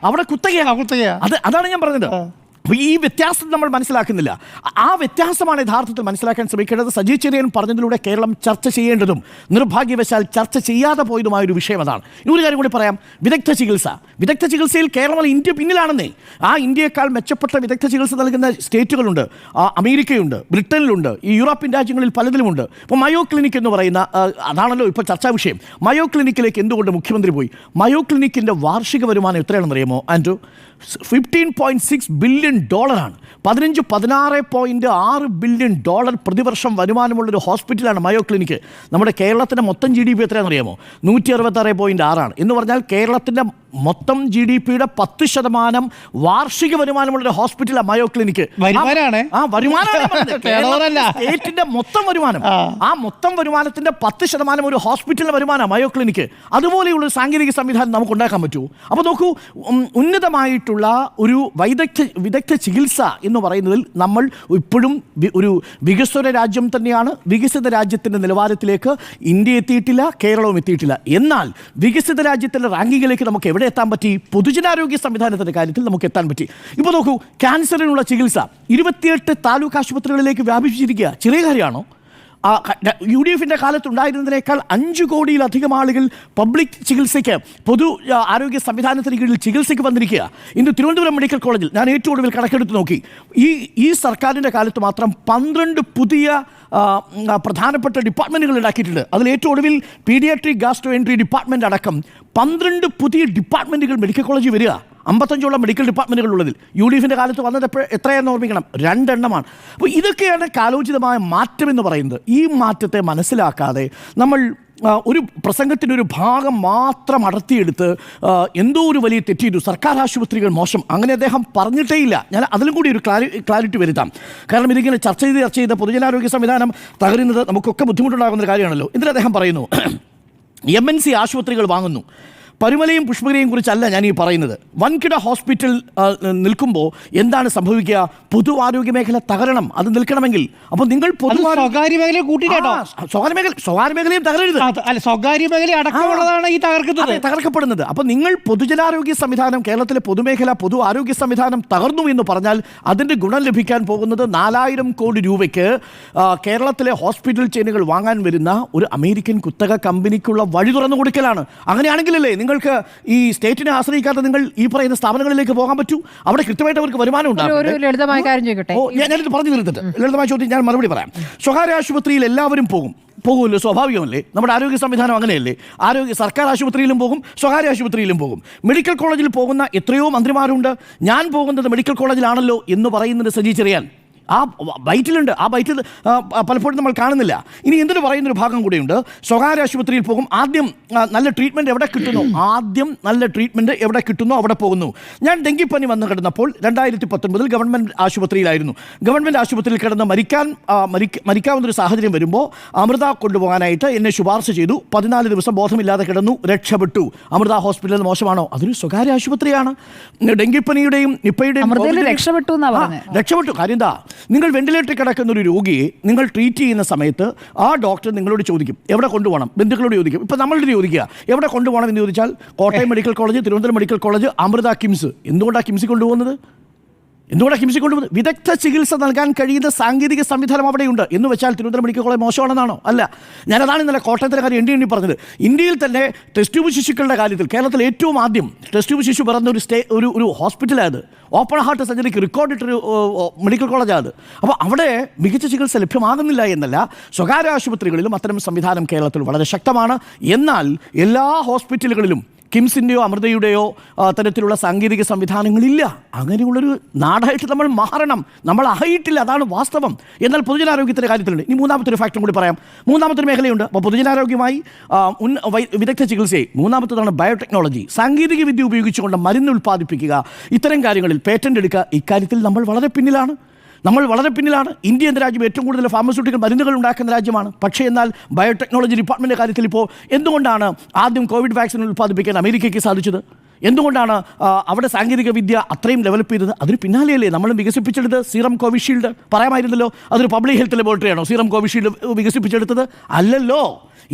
അവിടെ കുത്തകയാണ്. അതാണ് ഞാൻ പറഞ്ഞത്. അപ്പോൾ ഈ വ്യത്യാസം നമ്മൾ മനസ്സിലാക്കുന്നില്ല. ആ വ്യത്യാസമാണ് യഥാർത്ഥത്തിൽ മനസ്സിലാക്കാൻ ശ്രമിക്കേണ്ടത്. സജി ചെറിയൻ പറഞ്ഞതിലൂടെ കേരളം ചർച്ച ചെയ്യേണ്ടതും നിർഭാഗ്യവശാൽ ചർച്ച ചെയ്യാതെ പോയതുമായൊരു വിഷയം അതാണ്. ഇനി ഒരു കാര്യം കൂടി പറയാം. വിദഗ്ധ ചികിത്സയിൽ കേരളം ഇന്ത്യ പിന്നിലാണെന്നേ. ആ ഇന്ത്യയെക്കാൾ മെച്ചപ്പെട്ട വിദഗ്ധ ചികിത്സ നൽകുന്ന സ്റ്റേറ്റുകളുണ്ട്. അമേരിക്കയുണ്ട്, ബ്രിട്ടനിലുണ്ട്, ഈ യൂറോപ്യൻ രാജ്യങ്ങളിൽ പലതിലുമുണ്ട്. ഇപ്പോൾ മയോ ക്ലിനിക് എന്ന് പറയുന്ന അതാണല്ലോ ഇപ്പോൾ ചർച്ചാ വിഷയം. മയോ ക്ലിനിക്കിലേക്ക് എന്തുകൊണ്ട് മുഖ്യമന്ത്രി പോയി? മയോ ക്ലിനിക്കിൻ്റെ വാർഷിക വരുമാനം എത്രയാണെന്ന് അറിയാമോ ആൻഡ്രു? $15.6 ബില്യൺ ആണ്. 16.6 ബില്യൺ പ്രതിവർഷം വരുമാനമുള്ളൊരു ഹോസ്പിറ്റലാണ് മയോ ക്ലിനിക്ക്. നമ്മുടെ കേരളത്തിൻ്റെ മൊത്തം GDP എത്രയാണെന്ന് അറിയാമോ? 166.6 എന്ന് പറഞ്ഞാൽ കേരളത്തിൻ്റെ മൊത്തം GDPയുടെ 10% വാർഷിക വരുമാനമുള്ളൊരു ഹോസ്പിറ്റലാണ് മയോ ക്ലിനിക്ക്. സ്റ്റേറ്റിന്റെ മൊത്തം വരുമാനം, ആ മൊത്തം വരുമാനത്തിന്റെ 10% ഒരു ഹോസ്പിറ്റലിന്റെ വരുമാനമാണ് മയോ ക്ലിനിക്ക്. അതുപോലെയുള്ള ഒരു സാങ്കേതിക സംവിധാനം നമുക്ക് ഉണ്ടാക്കാൻ പറ്റുമോ? അപ്പോൾ നോക്കൂ, ഉന്നതമായിട്ടുള്ള ഒരു വിദഗ്ധ ചികിത്സ എന്ന് പറയുന്നതിൽ നമ്മൾ ഇപ്പോഴും ഒരു വികസ്വര രാജ്യം തന്നെയാണ്. വികസിത രാജ്യത്തിൻ്റെ നിലവാരത്തിലേക്ക് ഇന്ത്യ എത്തിയിട്ടില്ല, കേരളവും എത്തിയിട്ടില്ല. എന്നാൽ വികസിത രാജ്യത്തിൻ്റെ റാങ്കിങ്ങിലേക്ക് നമുക്ക് എവിടെ എത്താൻ പറ്റി? പൊതുജനാരോഗ്യ സംവിധാനത്തിൻ്റെ കാര്യത്തിൽ നമുക്ക് എത്താൻ പറ്റി. ഇപ്പോൾ നോക്കൂ, ക്യാൻസറിനുള്ള ചികിത്സ 28 താലൂക്ക് ആശുപത്രികളിലേക്ക് വ്യാപിപ്പിച്ചിരിക്കുക. ചെറിയ കാര്യമാണോ? UDFിൻ്റെ കാലത്തുണ്ടായിരുന്നതിനേക്കാൾ 5 കോടിയിലധികം ആളുകൾ പബ്ലിക് ചികിത്സയ്ക്ക്, പൊതു ആരോഗ്യ സംവിധാനത്തിന് കീഴിൽ ചികിത്സയ്ക്ക് വന്നിരിക്കുക. ഇന്ന് തിരുവനന്തപുരം മെഡിക്കൽ കോളേജിൽ ഞാൻ ഏറ്റവും ഒടുവിൽ കണക്കെടുത്ത് നോക്കി, ഈ സർക്കാരിൻ്റെ കാലത്ത് മാത്രം 12 പുതിയ പ്രധാനപ്പെട്ട ഡിപ്പാർട്ട്മെൻറ്റുകൾ ഉണ്ടാക്കിയിട്ടുണ്ട്. അതിൽ ഏറ്റവും ഒടുവിൽ പീഡിയാട്രിക് ഗാസ്ട്രോഎൻട്രി ഡിപ്പാർട്ട്മെൻറ്റ് അടക്കം 12 പുതിയ ഡിപ്പാർട്ട്മെൻറ്റുകൾ മെഡിക്കൽ കോളേജിൽ വരിക. 55 മെഡിക്കൽ ഡിപ്പാർട്ട്മെൻറ്റുകൾ ഉള്ളതിൽ UDFിൻ്റെ കാലത്ത് വന്നത് എത്രയാണെന്ന് ഓർമ്മിക്കണം, 2 എണ്ണമാണ്. അപ്പോൾ ഇതൊക്കെയാണ് കാലോചിതമായ മാറ്റം എന്ന് പറയുന്നത്. ഈ മാറ്റത്തെ മനസ്സിലാക്കാതെ നമ്മൾ ഒരു പ്രസംഗത്തിൻ്റെ ഒരു ഭാഗം മാത്രം അടർത്തിയെടുത്ത് എന്തോ ഒരു വലിയ തെറ്റ് ചെയ്തു, സർക്കാർ ആശുപത്രികൾ മോശം, അങ്ങനെ അദ്ദേഹം പറഞ്ഞിട്ടേ ഇല്ല. ഞാൻ അതിലും കൂടി ഒരു ക്ലാരിറ്റി വരുത്താം. കാരണം ഇതിങ്ങനെ ചർച്ച ചെയ്ത് പൊതുജനാരോഗ്യ സംവിധാനം തകരുന്നത് നമുക്കൊക്കെ ബുദ്ധിമുട്ടുണ്ടാകുന്ന കാര്യമാണല്ലോ. എന്നിട്ട് അദ്ദേഹം പറയുന്നു MNC ആശുപത്രികൾ വാങ്ങുന്നു. പരുമലയും പുഷ്പഗിരിയും കുറിച്ചല്ല ഞാൻ ഈ പറയുന്നത്. വൻകിട ഹോസ്പിറ്റൽ നിൽക്കുമ്പോൾ എന്താണ് സംഭവിക്കുക? പൊതു ആരോഗ്യ മേഖല തകരണം. അത് നിൽക്കണമെങ്കിൽ അപ്പോൾ നിങ്ങൾ സ്വകാര്യ മേഖല കൂട്ടിയിട്ടോ? സ്വകാര്യ മേഖലയും തകരരുത്. സ്വകാര്യ മേഖല അടക്കമുള്ളതാണ് ഈ തകർക്കപ്പെടുന്നത്. അപ്പോൾ നിങ്ങൾ പൊതുജനാരോഗ്യ സംവിധാനം, കേരളത്തിലെ പൊതുമേഖല, പൊതു ആരോഗ്യ സംവിധാനം തകർന്നു എന്ന് പറഞ്ഞാൽ അതിൻ്റെ ഗുണം ലഭിക്കാൻ പോകുന്നത് 4000 കോടി രൂപയ്ക്ക് കേരളത്തിലെ ഹോസ്പിറ്റൽ ചെയിനുകൾ വാങ്ങാൻ വരുന്ന ഒരു അമേരിക്കൻ കുത്തക കമ്പനിക്കുള്ള വഴി തുറന്നു കൊടുക്കലാണ്. അങ്ങനെയാണെങ്കിലല്ലേ നിങ്ങൾ നിങ്ങൾക്ക് ഈ സ്റ്റേറ്റിനെ ആശ്രയിക്കാതെ നിങ്ങൾ ഈ പറയുന്ന സ്ഥാപനങ്ങളിലേക്ക് പോകാൻ പറ്റൂ? അവിടെ കൃത്യമായിട്ട് അവർക്ക് വരുമാനം ഒരു ലളിതമായ കാര്യം ചോദിക്കട്ടെ. ഞാനിത് പറഞ്ഞു തീർത്തിട്ട് ലളിതമായ ചോദ്യം ഞാൻ മറുപടി പറയാം. സ്വകാര്യ ആശുപത്രിയിൽ എല്ലാവരും പോകുമല്ലോ, സ്വാഭാവികമല്ലേ? നമ്മുടെ ആരോഗ്യ സംവിധാനം അങ്ങനെയല്ലേ? സർക്കാർ ആശുപത്രിയിലും പോകും, സ്വകാര്യ ആശുപത്രിയിലും പോകും. മെഡിക്കൽ കോളേജിൽ പോകുന്ന എത്രയോ മന്ത്രിമാരുണ്ട്. ഞാൻ പോകുന്നത് മെഡിക്കൽ കോളേജിലാണല്ലോ എന്ന് പറയുന്നത് സജി ചെറിയാൻ ആ ബൈറ്റിലുണ്ട്. ആ ബൈറ്റിൽ പലപ്പോഴും നമ്മൾ കാണുന്നില്ല. ഇനി എന്തിനു പറയുന്നൊരു ഭാഗം കൂടെയുണ്ട്. സ്വകാര്യ ആശുപത്രിയിൽ പോകും, ആദ്യം നല്ല ട്രീറ്റ്മെൻറ്റ് എവിടെ കിട്ടുന്നോ അവിടെ പോകുന്നു. ഞാൻ ഡെങ്കിപ്പനി വന്ന് കിടന്നപ്പോൾ 2019 ഗവൺമെൻറ് ആശുപത്രിയിലായിരുന്നു. ഗവൺമെൻറ് ആശുപത്രിയിൽ കിടന്ന് മരിക്കാവുന്നൊരു സാഹചര്യം വരുമ്പോൾ അമൃത കൊണ്ടുപോകാനായിട്ട് എന്നെ ശുപാർശ ചെയ്തു. 14 ദിവസം ബോധമില്ലാതെ കിടന്നു, രക്ഷപ്പെട്ടു. അമൃത ഹോസ്പിറ്റൽ മോശമാണോ? അതൊരു സ്വകാര്യ ആശുപത്രിയാണ്. ഡെങ്കിപ്പനിയുടെയും നിപ്പയുടെയും രക്ഷപ്പെട്ടു. കാര്യം എന്താ? നിങ്ങൾ വെന്റിലേറ്ററിൽ കിടക്കുന്ന ഒരു രോഗിയെ നിങ്ങൾ ട്രീറ്റ് ചെയ്യുന്ന സമയത്ത് ആ ഡോക്ടർ നിങ്ങളോട് ചോദിക്കും എവിടെ കൊണ്ടുപോകണം. ബന്ധുക്കളോട് ചോദിക്കും. ഇപ്പം നമ്മളോട് ചോദിക്കുക എവിടെ കൊണ്ടുപോകണം എന്ന് ചോദിച്ചാൽ Kottayam medical college, Thiruvananthapuram medical college, Amrita, KIMS. എന്തുകൊണ്ടാണ് കിംസിൽ കൊണ്ടുപോകുന്നത്? വിദഗ്ധ ചികിത്സ നൽകാൻ കഴിയുന്ന സാങ്കേതിക സംവിധാനം അവിടെയുണ്ട്. എന്ന് വെച്ചാൽ തിരുവനന്തപുരം മെഡിക്കൽ കോളേജ് മോശമാണെന്നാണോ? അല്ല. ഞാനതാണ് ഇന്നലെ കോട്ടയത്തിലെ കാര്യം എണ്ണി പറഞ്ഞത്. ഇന്ത്യയിൽ തന്നെ ടെസ്റ്റ് ട്യൂബ് ശിശുക്കളുടെ കാര്യത്തിൽ കേരളത്തിൽ ഏറ്റവും ആദ്യം ടെസ്റ്റ് ട്യൂബ് ശിശു പിറന്ന ഒരു ഹോസ്പിറ്റലാണ്. ഓപ്പൺ ഹാർട്ട് സർജറിക്ക് റെക്കോർഡിട്ടൊരു മെഡിക്കൽ കോളേജാണ്. അപ്പോൾ അവിടെ മികച്ച ചികിത്സ ലഭ്യമാകുന്നില്ല എന്നല്ല, സ്വകാര്യ ആശുപത്രികളിലും അത്തരം സംവിധാനം കേരളത്തിൽ വളരെ ശക്തമാണ്. എന്നാൽ എല്ലാ ഹോസ്പിറ്റലുകളിലും കിംസിൻ്റെയോ അമൃതയുടെയോ തരത്തിലുള്ള സാങ്കേതിക സംവിധാനങ്ങളില്ല. അങ്ങനെയുള്ളൊരു നാടായിട്ട് നമ്മൾ മാറണം. നമ്മൾ ആയിട്ടില്ല, അതാണ് വാസ്തവം. എന്നാൽ പൊതുജനാരോഗ്യത്തിൻ്റെ കാര്യത്തിലുണ്ട്. ഇനി മൂന്നാമത്തെ ഒരു ഫാക്ടറും കൂടി പറയാം. മൂന്നാമത്തെ മേഖലയുണ്ട്. അപ്പോൾ പൊതുജനാരോഗ്യമായി വിദഗ്ധ ചികിത്സയെ, മൂന്നാമത്തേതാണ് ബയോടെക്നോളജി, സാങ്കേതിക വിദ്യ ഉപയോഗിച്ചുകൊണ്ട് മരുന്ന് ഉൽപ്പാദിപ്പിക്കുക, ഇത്തരം കാര്യങ്ങളിൽ പേറ്റന്റ് എടുക്കുക. ഇക്കാര്യത്തിൽ നമ്മൾ വളരെ പിന്നിലാണ്. ഇന്ത്യ എന്ന രാജ്യം ഏറ്റവും കൂടുതൽ ഫാർമസ്യൂട്ടിക്കൽ മരുന്നുകൾ ഉണ്ടാക്കുന്ന രാജ്യമാണ്. പക്ഷേ എന്നാൽ ബയോടെക്നോളജി ഡിപ്പാർട്ട്മെൻറ്റിൻ്റെ കാര്യത്തിൽ ഇപ്പോൾ എന്തുകൊണ്ടാണ് ആദ്യം കോവിഡ് വാക്സിൻ ഉൽപ്പാദിപ്പിക്കാൻ അമേരിക്കയ്ക്ക് സാധിച്ചത്? എന്തുകൊണ്ടാണ് അവിടെ സാങ്കേതിക വിദ്യ അത്രയും ഡെവലപ്പ് ചെയ്തത്? അതിന് പിന്നാലെയല്ലേ നമ്മൾ വികസിപ്പിച്ചെടുത്ത് സീറം കോവിഷീൽഡ്. പറയാമായിരുന്നല്ലോ, അതൊരു പബ്ലിക് ഹെൽത്ത് ലബോറട്ടറിയാണോ സീറം കോവിഷീൽഡ് വികസിപ്പിച്ചെടുത്തത്? അല്ലല്ലോ.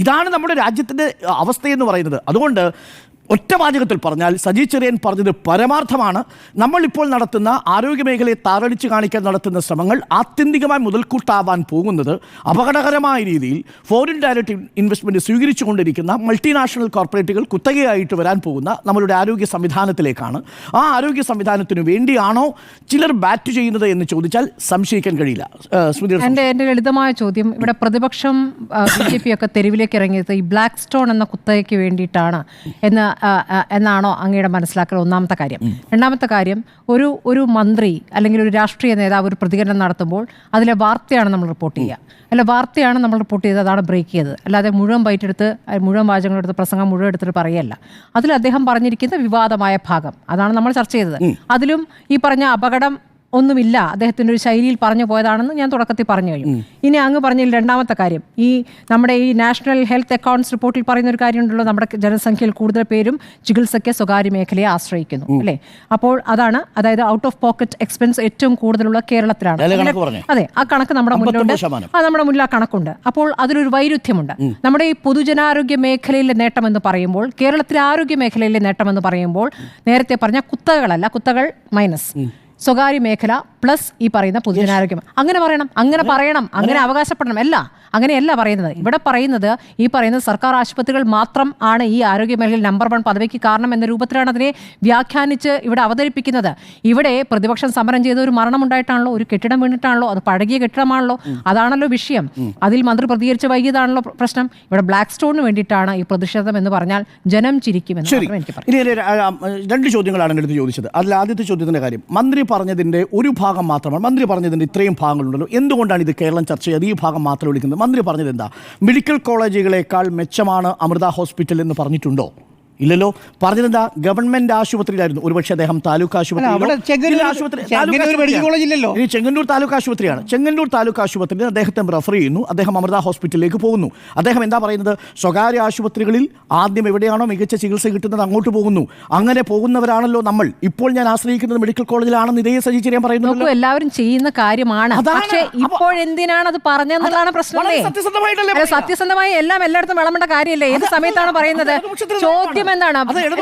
ഇതാണ് നമ്മുടെ രാജ്യത്തിൻ്റെ അവസ്ഥയെന്ന് പറയുന്നത്. അതുകൊണ്ട് ഒറ്റ വാചകത്തിൽ പറഞ്ഞാൽ സജി ചെറിയാൻ പറഞ്ഞത് പരമാർത്ഥമാണ്. നമ്മളിപ്പോൾ നടത്തുന്ന ആരോഗ്യമേഖലയെ താറടിച്ച് കാണിക്കാൻ നടത്തുന്ന ശ്രമങ്ങൾ ആത്യന്തികമായി മുതൽക്കൂട്ടാവാൻ പോകുന്നത് അപകടകരമായ രീതിയിൽ ഫോറിൻ ഡയറക്റ്റ് ഇൻവെസ്റ്റ്മെൻറ്റ് സ്വീകരിച്ചുകൊണ്ടിരിക്കുന്ന മൾട്ടിനാഷണൽ കോർപ്പറേറ്റുകൾ കുത്തകയായിട്ട് വരാൻ പോകുന്ന നമ്മളുടെ ആരോഗ്യ സംവിധാനത്തിലേക്കാണ്. ആ ആരോഗ്യ സംവിധാനത്തിനു വേണ്ടിയാണോ ചിലർ ബാറ്റ് ചെയ്യുന്നത് എന്ന് ചോദിച്ചാൽ സംശയിക്കാൻ കഴിയില്ല. എൻ്റെ ലളിതമായ ചോദ്യം, ഇവിടെ പ്രതിപക്ഷം BJP ഒക്കെ തെരുവിലേക്ക് ഇറങ്ങിയത് ഈ ബ്ലാക്ക് സ്റ്റോൺ എന്ന കുത്തകയ്ക്ക് വേണ്ടിയിട്ടാണ് എന്നാണോ അങ്ങയുടെ മനസ്സിലാക്കൽ? ഒന്നാമത്തെ കാര്യം. രണ്ടാമത്തെ കാര്യം, ഒരു മന്ത്രി അല്ലെങ്കിൽ ഒരു രാഷ്ട്രീയ നേതാവ് ഒരു പ്രതികരണം നടത്തുമ്പോൾ അതിലെ വാർത്തയാണ് നമ്മൾ റിപ്പോർട്ട് ചെയ്യുക. അല്ല, വാർത്തയാണ് നമ്മൾ റിപ്പോർട്ട് ചെയ്തത്, അതാണ് ബ്രേക്ക് ചെയ്തത്. അല്ലാതെ മുഴുവൻ ബൈറ്റെടുത്ത് മുഴുവൻ വാചകങ്ങളെടുത്ത് പ്രസംഗം മുഴുവൻ എടുത്തിട്ട് പറയല്ല. അതിൽ അദ്ദേഹം പറഞ്ഞിരിക്കുന്ന വിവാദമായ ഭാഗം അതാണ് നമ്മൾ ചർച്ച ചെയ്തത്. അതിലും ഈ പറഞ്ഞ അപകടം ഒന്നുമില്ല, അദ്ദേഹത്തിൻ്റെ ഒരു ശൈലിയിൽ പറഞ്ഞു പോയതാണെന്ന് ഞാൻ തുടക്കത്തിൽ പറഞ്ഞു കഴിഞ്ഞു. ഇനി അങ്ങ് പറഞ്ഞതിൽ രണ്ടാമത്തെ കാര്യം, ഈ നമ്മുടെ ഈ നാഷണൽ ഹെൽത്ത് അക്കൗണ്ട്സ് റിപ്പോർട്ടിൽ പറയുന്ന ഒരു കാര്യമുണ്ടല്ലോ, നമ്മുടെ ജനസംഖ്യയിൽ കൂടുതൽ പേരും ചികിത്സയ്ക്ക് സ്വകാര്യ മേഖലയെ ആശ്രയിക്കുന്നു അല്ലേ? അപ്പോൾ അതായത് ഔട്ട് ഓഫ് പോക്കറ്റ് എക്സ്പെൻസ് ഏറ്റവും കൂടുതലുള്ള കേരളത്തിലാണ്. അതെ, ആ കണക്ക് നമ്മുടെ മുന്നിലുണ്ട്. നമ്മുടെ മുന്നിൽ ആ കണക്കുണ്ട്. അപ്പോൾ അതിലൊരു വൈരുദ്ധ്യമുണ്ട്. നമ്മുടെ ഈ പൊതുജനാരോഗ്യ മേഖലയിലെ നേട്ടമെന്ന് പറയുമ്പോൾ, കേരളത്തിലെ ആരോഗ്യ മേഖലയിലെ നേട്ടമെന്ന് പറയുമ്പോൾ നേരത്തെ പറഞ്ഞ കുത്തകളല്ല, കുത്തകൾ മൈനസ് സ്വകാര്യ മേഖല പ്ലസ് ഈ പറയുന്ന പൊതുജനാരോഗ്യം. അങ്ങനെ പറയണം, അങ്ങനെ അവകാശപ്പെടണം. അങ്ങനെയല്ല പറയുന്നത്. ഇവിടെ പറയുന്നത് ഈ പറയുന്ന സർക്കാർ ആശുപത്രികൾ മാത്രം ആണ് ഈ ആരോഗ്യ മേഖലയിൽ നമ്പർ 1 പദവിക്ക് കാരണം എന്ന രൂപത്തിലാണ് അതിനെ വ്യാഖ്യാനിച്ച് ഇവിടെ അവതരിപ്പിക്കുന്നത്. ഇവിടെ പ്രതിപക്ഷം സമരം ചെയ്ത ഒരു മരണമുണ്ടായിട്ടാണല്ലോ, ഒരു കെട്ടിടം വീണിട്ടാണല്ലോ, അത് പഴകിയ കെട്ടിടമാണല്ലോ, അതാണല്ലോ വിഷയം. അതിൽ മന്ത്രി പ്രതികരിച്ച് വൈകിയതാണല്ലോ പ്രശ്നം. ഇവിടെ ബ്ലാക്ക് സ്റ്റോണിന് വേണ്ടിയിട്ടാണ് ഈ പ്രതിഷേധം എന്ന് പറഞ്ഞാൽ ജനം ചിരിക്കുമെന്ന് എനിക്ക് പറയാം. 2 ചോദ്യങ്ങളാണ് എടുത്ത് ചോദിച്ചത്. അതിൽ ആദ്യത്തെ ചോദ്യത്തിൻ്റെ കാര്യം, മന്ത്രി പറഞ്ഞതിൻ്റെ ഒരു ഭാഗം മാത്രമാണ്. മന്ത്രി പറഞ്ഞതിൻ്റെ ഇത്രയും ഭാഗങ്ങളുണ്ടല്ലോ, എന്തുകൊണ്ടാണ് ഇത് കേരളം ചർച്ച ചെയ്ത് ഈ ഭാഗം മാത്രം എടുക്കുന്നത്? മന്ത്രി പറഞ്ഞത് എന്താ? മെഡിക്കൽ കോളേജുകളേക്കാൾ മെച്ചമാണ് അമൃത ഹോസ്പിറ്റൽ എന്ന് പറഞ്ഞിട്ടുണ്ടോ? ഇല്ലല്ലോ. പറഞ്ഞതെന്താ? ഗവൺമെന്റ് ആശുപത്രിയിലായിരുന്നു. ഒരുപക്ഷെ അദ്ദേഹം താലൂക്ക് ചെങ്ങന്നൂർ താലൂക്ക് ആശുപത്രിയാണ്. ചെങ്ങന്നൂർ താലൂക്ക് ആശുപത്രിയിൽ അദ്ദേഹത്തെ റെഫർ ചെയ്യുന്നു. അദ്ദേഹം അമൃത ഹോസ്പിറ്റലിലേക്ക് പോകുന്നു. അദ്ദേഹം എന്താ പറയുന്നത്? സ്വകാര്യ ആശുപത്രികളിൽ ആദ്യം എവിടെയാണോ മികച്ച ചികിത്സ കിട്ടുന്നത് അങ്ങോട്ട് പോകുന്നു. അങ്ങനെ പോകുന്നവരാണല്ലോ നമ്മൾ. ഇപ്പോൾ ഞാൻ ആശ്രയിക്കുന്നത് മെഡിക്കൽ കോളേജിലാണെന്ന് ഇതേ സജി ചെറിയാൻ പറയുന്നു. എല്ലാവരും ചെയ്യുന്ന കാര്യമാണ്. പക്ഷേ ഇപ്പോൾ എന്തിനാണ് അത് പറഞ്ഞതെന്നുള്ളതാണ് പ്രശ്നം. സത്യസന്ധമായി എല്ലാം എല്ലായിടത്തും വിളമ്പേണ്ട കാര്യമല്ലേ? ഏത് സമയത്താണ് പറയുന്നത്? ചോദ്യം മാധ്യമം എന്താണ്?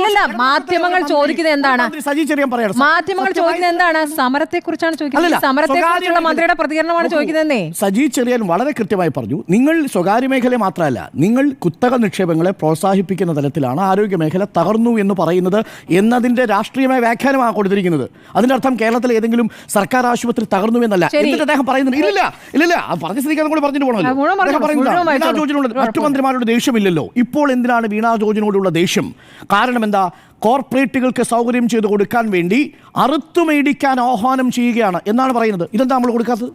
ഇല്ല, മാധ്യമങ്ങൾ ചോദിക്കുന്നത് എന്താണ്? സജി ചെറിയാൻ പറയാണ്. മാധ്യമങ്ങൾ ചോദിക്കുന്നത് എന്താണ്? സമരത്തെ കുറിച്ചാണ് ചോദിക്കുന്നത്. സമരത്തെ കുറിച്ചുള്ള മന്ത്രിയുടെ പ്രതികരണമാണ് ചോദിക്കുന്നതെന്നേ. സജി ചെറിയാൻ വളരെ കൃത്യമായി പറഞ്ഞു, നിങ്ങൾ സ്വകാര്യ മേഖല മാത്രമല്ല, നിങ്ങൾ കുത്തക നിക്ഷേപങ്ങളെ പ്രോത്സാഹിപ്പിക്കുന്ന തലത്തിലാണ് ആരോഗ്യ മേഖല തകർന്നു എന്ന് പറയുന്നത് എന്നതിന്റെ രാഷ്ട്രീയമായ വ്യാഖ്യാനമാണ് കൊടുത്തിരിക്കുന്നത്. അതിന്റെ അർത്ഥം കേരളത്തിലെ ഏതെങ്കിലും സർക്കാർ ആശുപത്രി തകർന്നു എന്നല്ല. എന്നിട്ട് അദ്ദേഹം പറയുന്നത് ഇല്ലില്ല പറഞ്ഞ സ്ഥിതിക്ക് കൂടെ പറഞ്ഞിട്ട് പോകണമല്ലോ. വീണാ ജോർജിനോട് മറ്റു മന്ത്രിമാരോട് ദേഷ്യമില്ലല്ലോ, ഇപ്പോൾ എന്തിനാണ് വീണാ ജോർജിനോടുള്ള ദേഷ്യം? കാരണം എന്താ? കോർപ്പറേറ്റുകൾക്ക് സൗകര്യം ചെയ്തു കൊടുക്കാൻ വേണ്ടി അറുത്തുമേടിക്കാൻ ആഹ്വാനം ചെയ്യുകയാണ് എന്നാണ് പറയുന്നത്. ഇതെന്താ നമ്മൾ കൊടുക്കാത്തത്?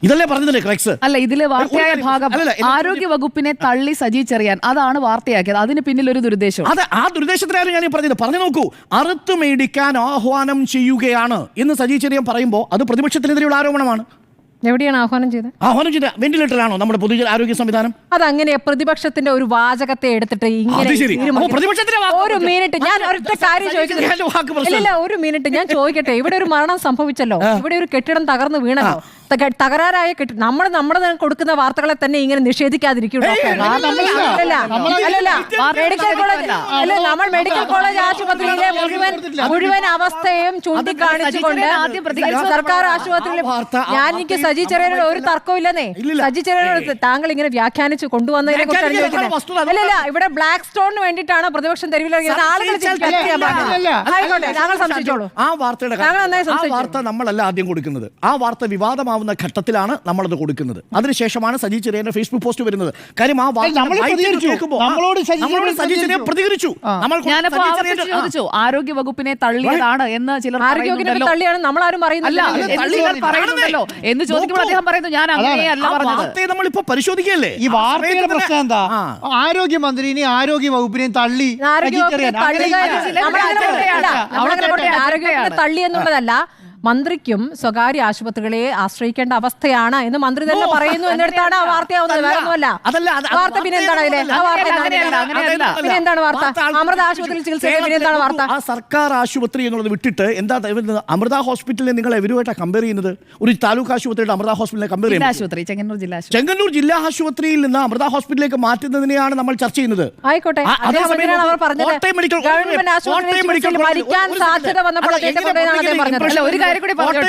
ഇതല്ലേ പറഞ്ഞതല്ലേ ക്രൈക്സ്? അല്ല, ഇതിലെ വാർത്തയായ ഭാഗം ആരോഗ്യ വകുപ്പിനെ തള്ളി സജി ചെറിയാൻ, അതാണ് വാർത്തയാക്കിയത്. അതിന് പിന്നിൽ ഒരു ദുരുദ്ദേശം. അത് ആ ദുരുദ്ദേശത്തിലാണ് ഞാൻ പറഞ്ഞത്. പറഞ്ഞു നോക്കൂ, അറുത്തുമേടിക്കാൻ ആഹ്വാനം ചെയ്യുകയാണ് എന്ന് സജി ചെറിയാൻ പറയുമ്പോൾ അത് പ്രതിപക്ഷത്തിനെതിരെയുള്ള ആരോപണമാണ്. എവിടെയാണ് ആഹ്വാനം ചെയ്തത്? ആഹ്വാനം ചെയ്ത വെന്റിലേറ്ററിലാണോ നമ്മുടെ പൊതു ആരോഗ്യ സംവിധാനം? അതങ്ങനെ പ്രതിപക്ഷത്തിന്റെ ഒരു വാചകത്തെ എടുത്തിട്ട് ഇങ്ങനെ ഒരു മിനിറ്റ് ഞാൻ ഒരൊറ്റ കാര്യം ചോദിക്കുന്നില്ല. ഒരു മിനിറ്റ് ഞാൻ ചോദിക്കട്ടെ. ഇവിടെ ഒരു മരണം സംഭവിച്ചല്ലോ, ഇവിടെ ഒരു കെട്ടിടം തകർന്നു വീണല്ലോ. തകരാറായ കെട്ടിടം നമ്മൾ കൊടുക്കുന്ന വാർത്തകളെ തന്നെ ഇങ്ങനെ നിഷേധിക്കാതിരിക്കും. നമ്മൾ മെഡിക്കൽ കോളേജ് ആശുപത്രിയിലെ മുഴുവൻ അവസ്ഥയും ചൂണ്ടിക്കാണിച്ചുകൊണ്ട് സർക്കാർ ആശുപത്രിയിലെ എനിക്ക് സജി ചെറിയാനോട് ഒരു തർക്കവും ഇല്ലെന്നേ. സജി ചെറിയാനോട് താങ്കൾ ഇങ്ങനെ വ്യാഖ്യാനിച്ച് കൊണ്ടുവന്നതിനെ കുറിച്ച് അല്ലല്ല, ഇവിടെ ബ്ലാക്ക് സ്റ്റോണിന് വേണ്ടിയിട്ടാണ് പ്രതിപക്ഷം തെരുവിലിറങ്ങിയത്. ആളുകൾ ആയിക്കോട്ടെ, താങ്കൾ സംശയിച്ചോളൂ. ആ വാർത്ത നമ്മളല്ല ആദ്യം കൊടുക്കുന്നത്. ആ വാർത്ത വിവാദമാവുന്ന ഘട്ടത്തിലാണ് നമ്മളത് കൊടുക്കുന്നത്. അതിനുശേഷമാണ് സജി ചെറിയാന്റെ ഫേസ്ബുക്ക് പോസ്റ്റ് വരുന്നത്. കാര്യം ആ വാർത്ത പ്രതികരിച്ചു. ചോദിച്ചു ആരോഗ്യ വകുപ്പിനെ തള്ളിയതാണ് എന്ന് ചിലർ തള്ളിയാണ് നമ്മളാരും പറയുന്നില്ല എന്ന് ചോദിക്കുമ്പോൾ അദ്ദേഹം പറയുന്നു ഞാൻ അങ്ങനെയല്ല പറഞ്ഞത്. നമ്മളിപ്പോ പരിശോധിക്കല്ലേ ഈ വാർത്തയുടെ പ്രശ്നം എന്താ? ആരോഗ്യമന്ത്രിനെ ആരോഗ്യ വകുപ്പിനെയും തള്ളി തള്ളി എന്നുള്ളതല്ല, മന്ത്രിക്കും സ്വകാര്യ ആശുപത്രികളെ ആശ്രയിക്കേണ്ട അവസ്ഥയാണ് എന്ന് മന്ത്രി തന്നെ പറയുന്നു എന്നിടത്താണ് ആ വാർത്തയാവുന്നത്. വേറെ ഒന്നുമല്ല വാർത്ത. പിന്നെ എന്താണ് അതിലെ ആ വാർത്ത? പിന്നെ എന്താണ് വാർത്ത? അമൃത ആശുപത്രിയിൽ ചികിത്സ പിന്നെ എന്താണ് വാർത്ത? ആ സർക്കാർ ആശുപത്രി എന്നുള്ളത് വിട്ടിട്ട് എന്താ അമൃത ഹോസ്പിറ്റലിനെ നിങ്ങൾ എവരുമായിട്ടാണ് കമ്പയർ ചെയ്യുന്നത്? ഒരു താലൂക്ക് ആശുപത്രിയുടെ അമൃത ഹോസ്പിറ്റലിനെ കമ്പയർ ചെയ്യുന്നത് ചെങ്ങന്നൂർ ജില്ലാ ആശുപത്രിയിൽ നിന്ന് അമൃത ഹോസ്പിറ്റലിലേക്ക് മാറ്റുന്നതിനെയാണ് നമ്മൾ ചർച്ച ചെയ്യുന്നത്. ആയിക്കോട്ടെ, കോട്ടയം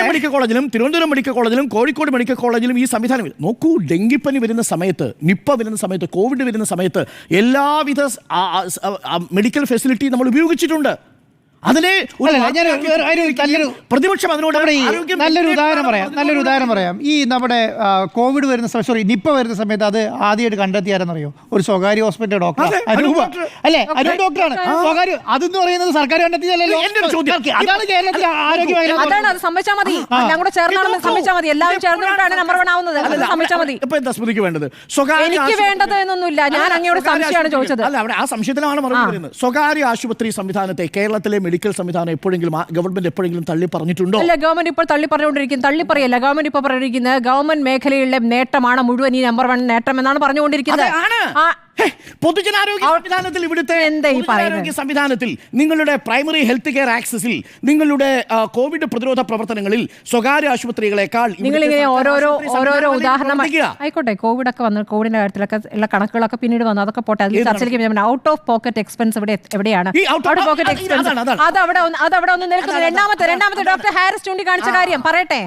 മെഡിക്കൽ കോളേജിലും തിരുവനന്തപുരം മെഡിക്കൽ കോളേജിലും കോഴിക്കോട് മെഡിക്കൽ കോളേജിലും ഈ സംവിധാനം നോക്കൂ. ഡെങ്കിപ്പനി വരുന്ന സമയത്ത്, നിപ്പ വരുന്ന സമയത്ത്, കോവിഡ് വരുന്ന സമയത്ത് എല്ലാവിധ മെഡിക്കൽ ഫെസിലിറ്റി നമ്മൾ ഉപയോഗിച്ചിട്ടുണ്ട്. അതിനെ പ്രതിപക്ഷം അതിനോട് നല്ലൊരു ഉദാഹരണം പറയാം. ഈ നമ്മുടെ കോവിഡ് വരുന്ന സമയത്ത്, നിപ്പ വരുന്ന സമയത്ത് അത് ആദ്യമായിട്ട് കണ്ടെത്തിയാരെന്നറിയോ? ഒരു സ്വകാര്യ ഹോസ്പിറ്റൽ ഡോക്ടർ അല്ലേ? അനൂപ് ഡോക്ടറാണ് സ്വകാര്യ. അതെന്ന് പറയുന്നത് സർക്കാർ കണ്ടെത്തിയല്ലോ. അതാണ് കേരളത്തിലെ ആരോഗ്യ മേഖല. അതാണ് അത് സമ്മതിച്ചാൽ മതി. ഞങ്ങളുടെ ചേർന്നാണെന്ന് സമ്മതിച്ചാൽ മതി. എല്ലാവരും ചേർന്നിട്ടാണ് നമ്പർ 1 ആവുന്നത്. സമ്മതിച്ചാൽ മതി. വേണ്ടത് എനിക്ക് വേണ്ടത് എന്നൊന്നുമില്ല. ഞാൻ അങ്ങയോട് സംശയമാണ് ചോദിച്ചത്. അല്ല, അവിടെ ആ സംശയത്തിലാണ് മറുപടി പറയുന്നത്. സ്വകാര്യ ആശുപത്രി സംവിധാനത്തെ കേരളത്തിലെ മെഡിക്കൽ സംവിധാനം എപ്പോഴെങ്കിലും ഗവൺമെന്റ് എപ്പോഴെങ്കിലും തള്ളി പറഞ്ഞിട്ടുണ്ടോ? അല്ല, ഗവൺമെന്റ് ഇപ്പോൾ തള്ളി പറഞ്ഞുകൊണ്ടിരിക്കുന്നത്. തള്ളി പറയല്ല, ഗവൺമെന്റ് ഇപ്പോൾ പറഞ്ഞിരിക്കുന്നത് ഗവൺമെന്റ് മേഖലയിലെ നേട്ടമാണ് മുഴുവൻ ഈ നമ്പർ 1 നേട്ടം എന്നാണ് പറഞ്ഞുകൊണ്ടിരിക്കുന്നത്. പൊതുജനാരോഗ്യ സംവിധാനത്തിൽ, ഇവിടുത്തെ ആരോഗ്യ സംവിധാനത്തിൽ, നിങ്ങളുടെ പ്രൈമറി ഹെൽത്ത് കെയർ ആക്സസിൽ, നിങ്ങളുടെ കോവിഡ് പ്രതിരോധ പ്രവർത്തനങ്ങളിൽ സ്വകാര്യ ആശുപത്രികളെക്കാൾ നിങ്ങളിങ്ങനെ ഓരോരോ ഉദാഹരണം ആയിക്കോട്ടെ. കോവിഡൊക്കെ വന്നു, കോവിഡിന്റെ കാര്യത്തിലൊക്കെ ഉള്ള കണക്കുകളൊക്കെ പിന്നീട് വന്നു. അതൊക്കെ പോട്ടെ, അതിൽ ചർച്ചയിലേക്ക് ഔട്ട് ഓഫ് പോക്കറ്റ് എക്സ്പെൻസ് എവിടെയാണ്? ഔട്ട് ഓഫ് പോക്കറ്റ് എക്സ്പെൻസ് അതവിടെ ഒന്ന് നിൽക്കുന്നത്. രണ്ടാമത്തെ ഡോക്ടർ ഹാരിസ് ചൂണ്ടിക്കാണിച്ച കാര്യം പറയട്ടെ.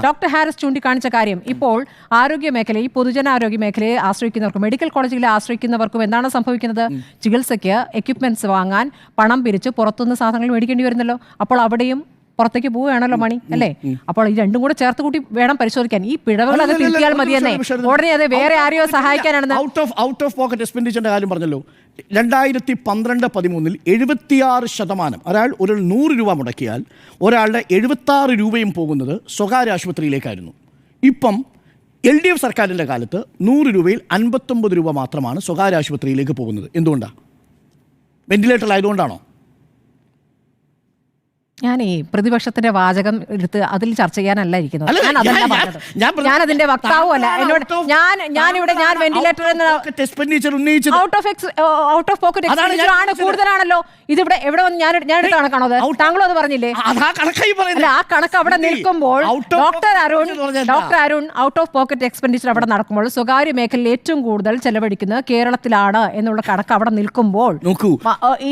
ഡോക്ടർ ഹാരിസ് ചൂണ്ടിക്കാണിച്ച കാര്യം, ഇപ്പോൾ ആരോഗ്യ മേഖല, ഈ പൊതുജനാരോഗ്യ മേഖലയെ ആശ്രയിക്കുന്നവർക്കും മെഡിക്കൽ കോളേജുകളെ ആശ്രയിക്കുന്നവർക്കും എന്താണ് സംഭവിക്കുന്നത്? ചികിത്സയ്ക്ക് എക്യുപ്മെന്റ്സ് വാങ്ങാൻ പണം പിരിച്ച് പുറത്തുനിന്ന് സാധനങ്ങൾ മേടിക്കേണ്ടി വരുന്നല്ലോ. അപ്പോൾ അവിടെയും പുറത്തേക്ക് പോവുകയാണല്ലോ മണി, അല്ലേ? അപ്പോൾ ഈ രണ്ടും കൂടെ ചേർത്ത് കൂട്ടി വേണം പരിശോധിക്കാൻ. ഈ പിഴവുകൾ അത് തിരുത്തിയാൽ മതിയെന്നേ. ഉടനെ അത് വേറെ ആരെയോ സഹായിക്കാനാണ്. ഔട്ട് ഓഫ് പോക്കറ്റ് എക്സ്പെൻഡിച്ചറിന്റെ കാര്യം പറഞ്ഞല്ലോ. 2012-13 76%, ഒരാൾ 100 രൂപ മുടക്കിയാൽ ഒരാളുടെ 76 രൂപയും പോകുന്നത് സ്വകാര്യ ആശുപത്രിയിലേക്കായിരുന്നു. ഇപ്പം LDF സർക്കാരിൻ്റെ കാലത്ത് 100 രൂപയിൽ 59 രൂപ മാത്രമാണ് സ്വകാര്യ ആശുപത്രിയിലേക്ക് പോകുന്നത്. എന്തുകൊണ്ടാണ്? വെന്റിലേറ്ററിലായതുകൊണ്ടാണോ? ഞാൻ ഈ പ്രതിപക്ഷത്തിന്റെ വാചകം എടുത്ത് അതിൽ ചർച്ച ചെയ്യാനല്ല ഇരിക്കുന്നത്. അല്ല, ഞാൻ അതല്ല ഞാൻ- പറഞ്ഞത്. ഞാൻ പറഞ്ഞത് ഞാൻ അതിന്റെ വക്താവുമല്ല. എന്നോട് ഞാൻ വെന്റിലേറ്റർ എക്സ്പെൻഡിച്ചർ ഉന്നയിച്ചത് ഔട്ട് ഓഫ് പോക്കറ്റ് അതാണ് ഞാൻ എക്സ്പെൻഡിച്ചർ ആണ് ചോദിച്ചത്. കൂടുതലാണല്ലോ. ഇതിവിടെ എവിടെ വന്ന് ഞാൻ എടുത്ത കണക്കാണോ അത്? താങ്കളും അത് പറഞ്ഞില്ലേ? അതാ കണക്കായി അല്ല, ആ കണക്ക് അവിടെ നിൽക്കുമ്പോൾ doctor Arun out of pocket expenditure അവിടെ നടക്കുമ്പോൾ സ്വകാര്യ മേഖലയിൽ ഏറ്റവും കൂടുതൽ ചെലവഴിക്കുന്നത് കേരളത്തിലാണ് എന്നുള്ള കണക്ക് അവിടെ നിൽക്കുമ്പോൾ നോക്കൂ.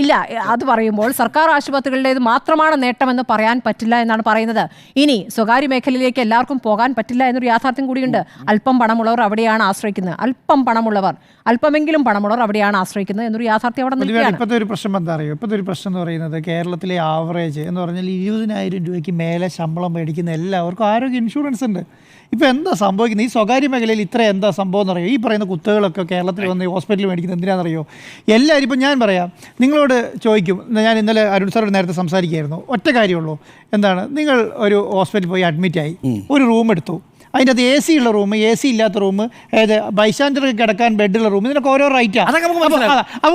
ഇല്ല, അത് പറയുമ്പോൾ സർക്കാർ ആശുപത്രികളുടേത് മാത്രമാണ് നേട്ടമെന്ന് പറയാൻ പറ്റില്ല എന്നാണ് പറയുന്നത്. ഇനി സ്വകാര്യ മേഖലയിലേക്ക് എല്ലാവർക്കും പോകാൻ പറ്റില്ല എന്നൊരു യാഥാർത്ഥ്യം കൂടിയുണ്ട്. അല്പം പണമുള്ളവർ അവിടെയാണ് ആശ്രയിക്കുന്നത്. അല്പമെങ്കിലും പണമുള്ളവർ അവിടെയാണ് ആശ്രയിക്കുന്നത് എന്നൊരു യാഥാർത്ഥ്യം അവിടെ നിൽക്കുകയാണ്. ഇപ്പോഴത്തെ ഒരു പ്രശ്നം എന്താ അറിയോ? ഇപ്പോഴത്തെ ഒരു പ്രശ്നം എന്ന് പറയുന്നത് കേരളത്തിലെ ആവറേജ് എന്ന് പറഞ്ഞാൽ 20,000 രൂപയ്ക്ക് മേലെ ശമ്പളം മേടിക്കുന്ന എല്ലാവർക്കും ആരോഗ്യ ഇൻഷുറൻസ് ഉണ്ട്. ഇപ്പോൾ എന്താ സംഭവിക്കുന്നത്? ഈ സ്വകാര്യ മേഖലയിൽ ഇത്ര എന്താ സംഭവം എന്നറിയോ? ഈ പറയുന്ന കുത്തുകളൊക്കെ കേരളത്തിൽ വന്ന് ഹോസ്പിറ്റലിൽ മേടിക്കുന്നത് എന്തിനാണെന്നറിയോ? എല്ലാവരും ഇപ്പം ഞാൻ പറയാം, നിങ്ങളോട് ചോദിക്കും. ഞാൻ ഇന്നലെ അരുൺ സാറോട് നേരത്തെ സംസാരിക്കുകയായിരുന്നു. ഒറ്റ കാര്യമുള്ളൂ, എന്താണ്, നിങ്ങൾ ഒരു ഹോസ്പിറ്റലിൽ പോയി അഡ്മിറ്റായി, ഒരു റൂം എടുത്തു, അതിൻ്റെ അത് AC ഉള്ള റൂം, AC ഇല്ലാത്ത റൂം, അതായത് ബൈസ്റ്റാൻഡർക്ക് കിടക്കാൻ ബെഡുള്ള റൂം, ഇതിനൊക്കെ ഓരോ റൈറ്റാണ്.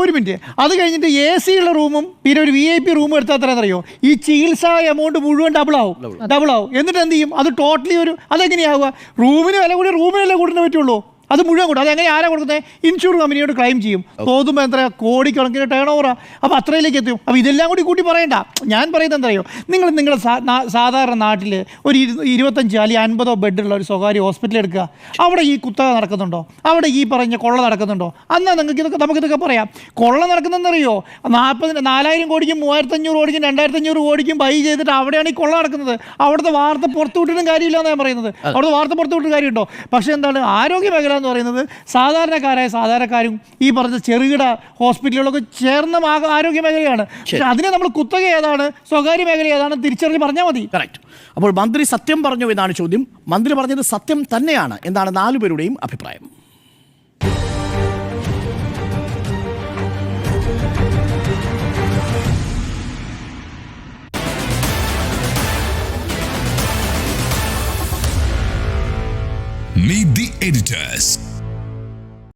ഒരു മിനിറ്റ്, അത് കഴിഞ്ഞിട്ട് AC ഉള്ള റൂമും പിന്നെ ഒരു VIP റൂമും എടുത്താൽ എത്രയാണെന്നറിയോ? ഈ ചികിത്സാ എമൗണ്ട് മുഴുവൻ ഡബിൾ ആവും. എന്നിട്ട് എന്ത് ചെയ്യും? അത് ടോട്ടലി അതെങ്ങനെയാവുക? റൂമിന് വില കൂടി റൂമിന് വില കൂടാൻ പറ്റുള്ളൂ. അത് മുഴുവൻ കൂടെ അതെങ്ങനെ ആരാ കൊടുക്കുന്നത്? ഇൻഷുർ കമ്പനിയോട് ക്ലെയിം ചെയ്യും. തോന്നുമ്പോൾ എത്ര കോടിക്കണക്കിന് ടേൺ ഓവറാ. അപ്പോൾ അത്രയിലേക്ക് എത്തും. അപ്പോൾ ഇതെല്ലാം കൂടി പറയണ്ട. ഞാൻ പറയുന്നത് എന്തറിയോ, നിങ്ങളുടെ സാധാരണ നാട്ടിൽ ഒരു 25 അല്ലെങ്കിൽ 50 ബെഡുള്ള ഒരു സ്വകാര്യ ഹോസ്പിറ്റൽ എടുക്കുക. അവിടെ ഈ കുത്തക നടക്കുന്നുണ്ടോ? അവിടെ ഈ പറഞ്ഞ കൊള്ള നടക്കുന്നുണ്ടോ? എന്നാൽ നമുക്കിതൊക്കെ പറയാം. കൊള്ള നടക്കുന്നതെന്നറിയോ? 4,000 കോടിക്കും 3,500 കോടിക്കും 2,500 കോടിക്കും ബൈ ചെയ്തിട്ട് അവിടെയാണ് ഈ കൊള്ള നടക്കുന്നത്. അവിടുത്തെ വാർത്ത പുറത്തു വിട്ടിട്ടും കാര്യമില്ല എന്നാണ് ഞാൻ പറയുന്നത്. അവിടുത്തെ വാർത്ത പുറത്തു വിട്ടിട്ട് കാര്യമുണ്ടോ? പക്ഷേ എന്താണ്, ആരോഗ്യ മേഖല എന്ന് പറയുന്നത് സാധാരണക്കാരും ഈ പറഞ്ഞ ചെറുകിട ഹോസ്പിറ്റലുകളൊക്കെ ചേർന്ന ആരോഗ്യ മേഖലയാണ്. പക്ഷെ അതിനെ നമ്മൾ കുത്തക ഏതാണ്, സ്വകാര്യ മേഖല ഏതാണ് തിരിച്ചറിഞ്ഞ് പറഞ്ഞാൽ മതി. കറക്റ്റ്. അപ്പോൾ മന്ത്രി സത്യം പറഞ്ഞു എന്നാണ് ചോദ്യം. മന്ത്രി പറഞ്ഞത് സത്യം തന്നെയാണ് എന്നാണ് 4 പേരുടെയും അഭിപ്രായം. Meet the editors.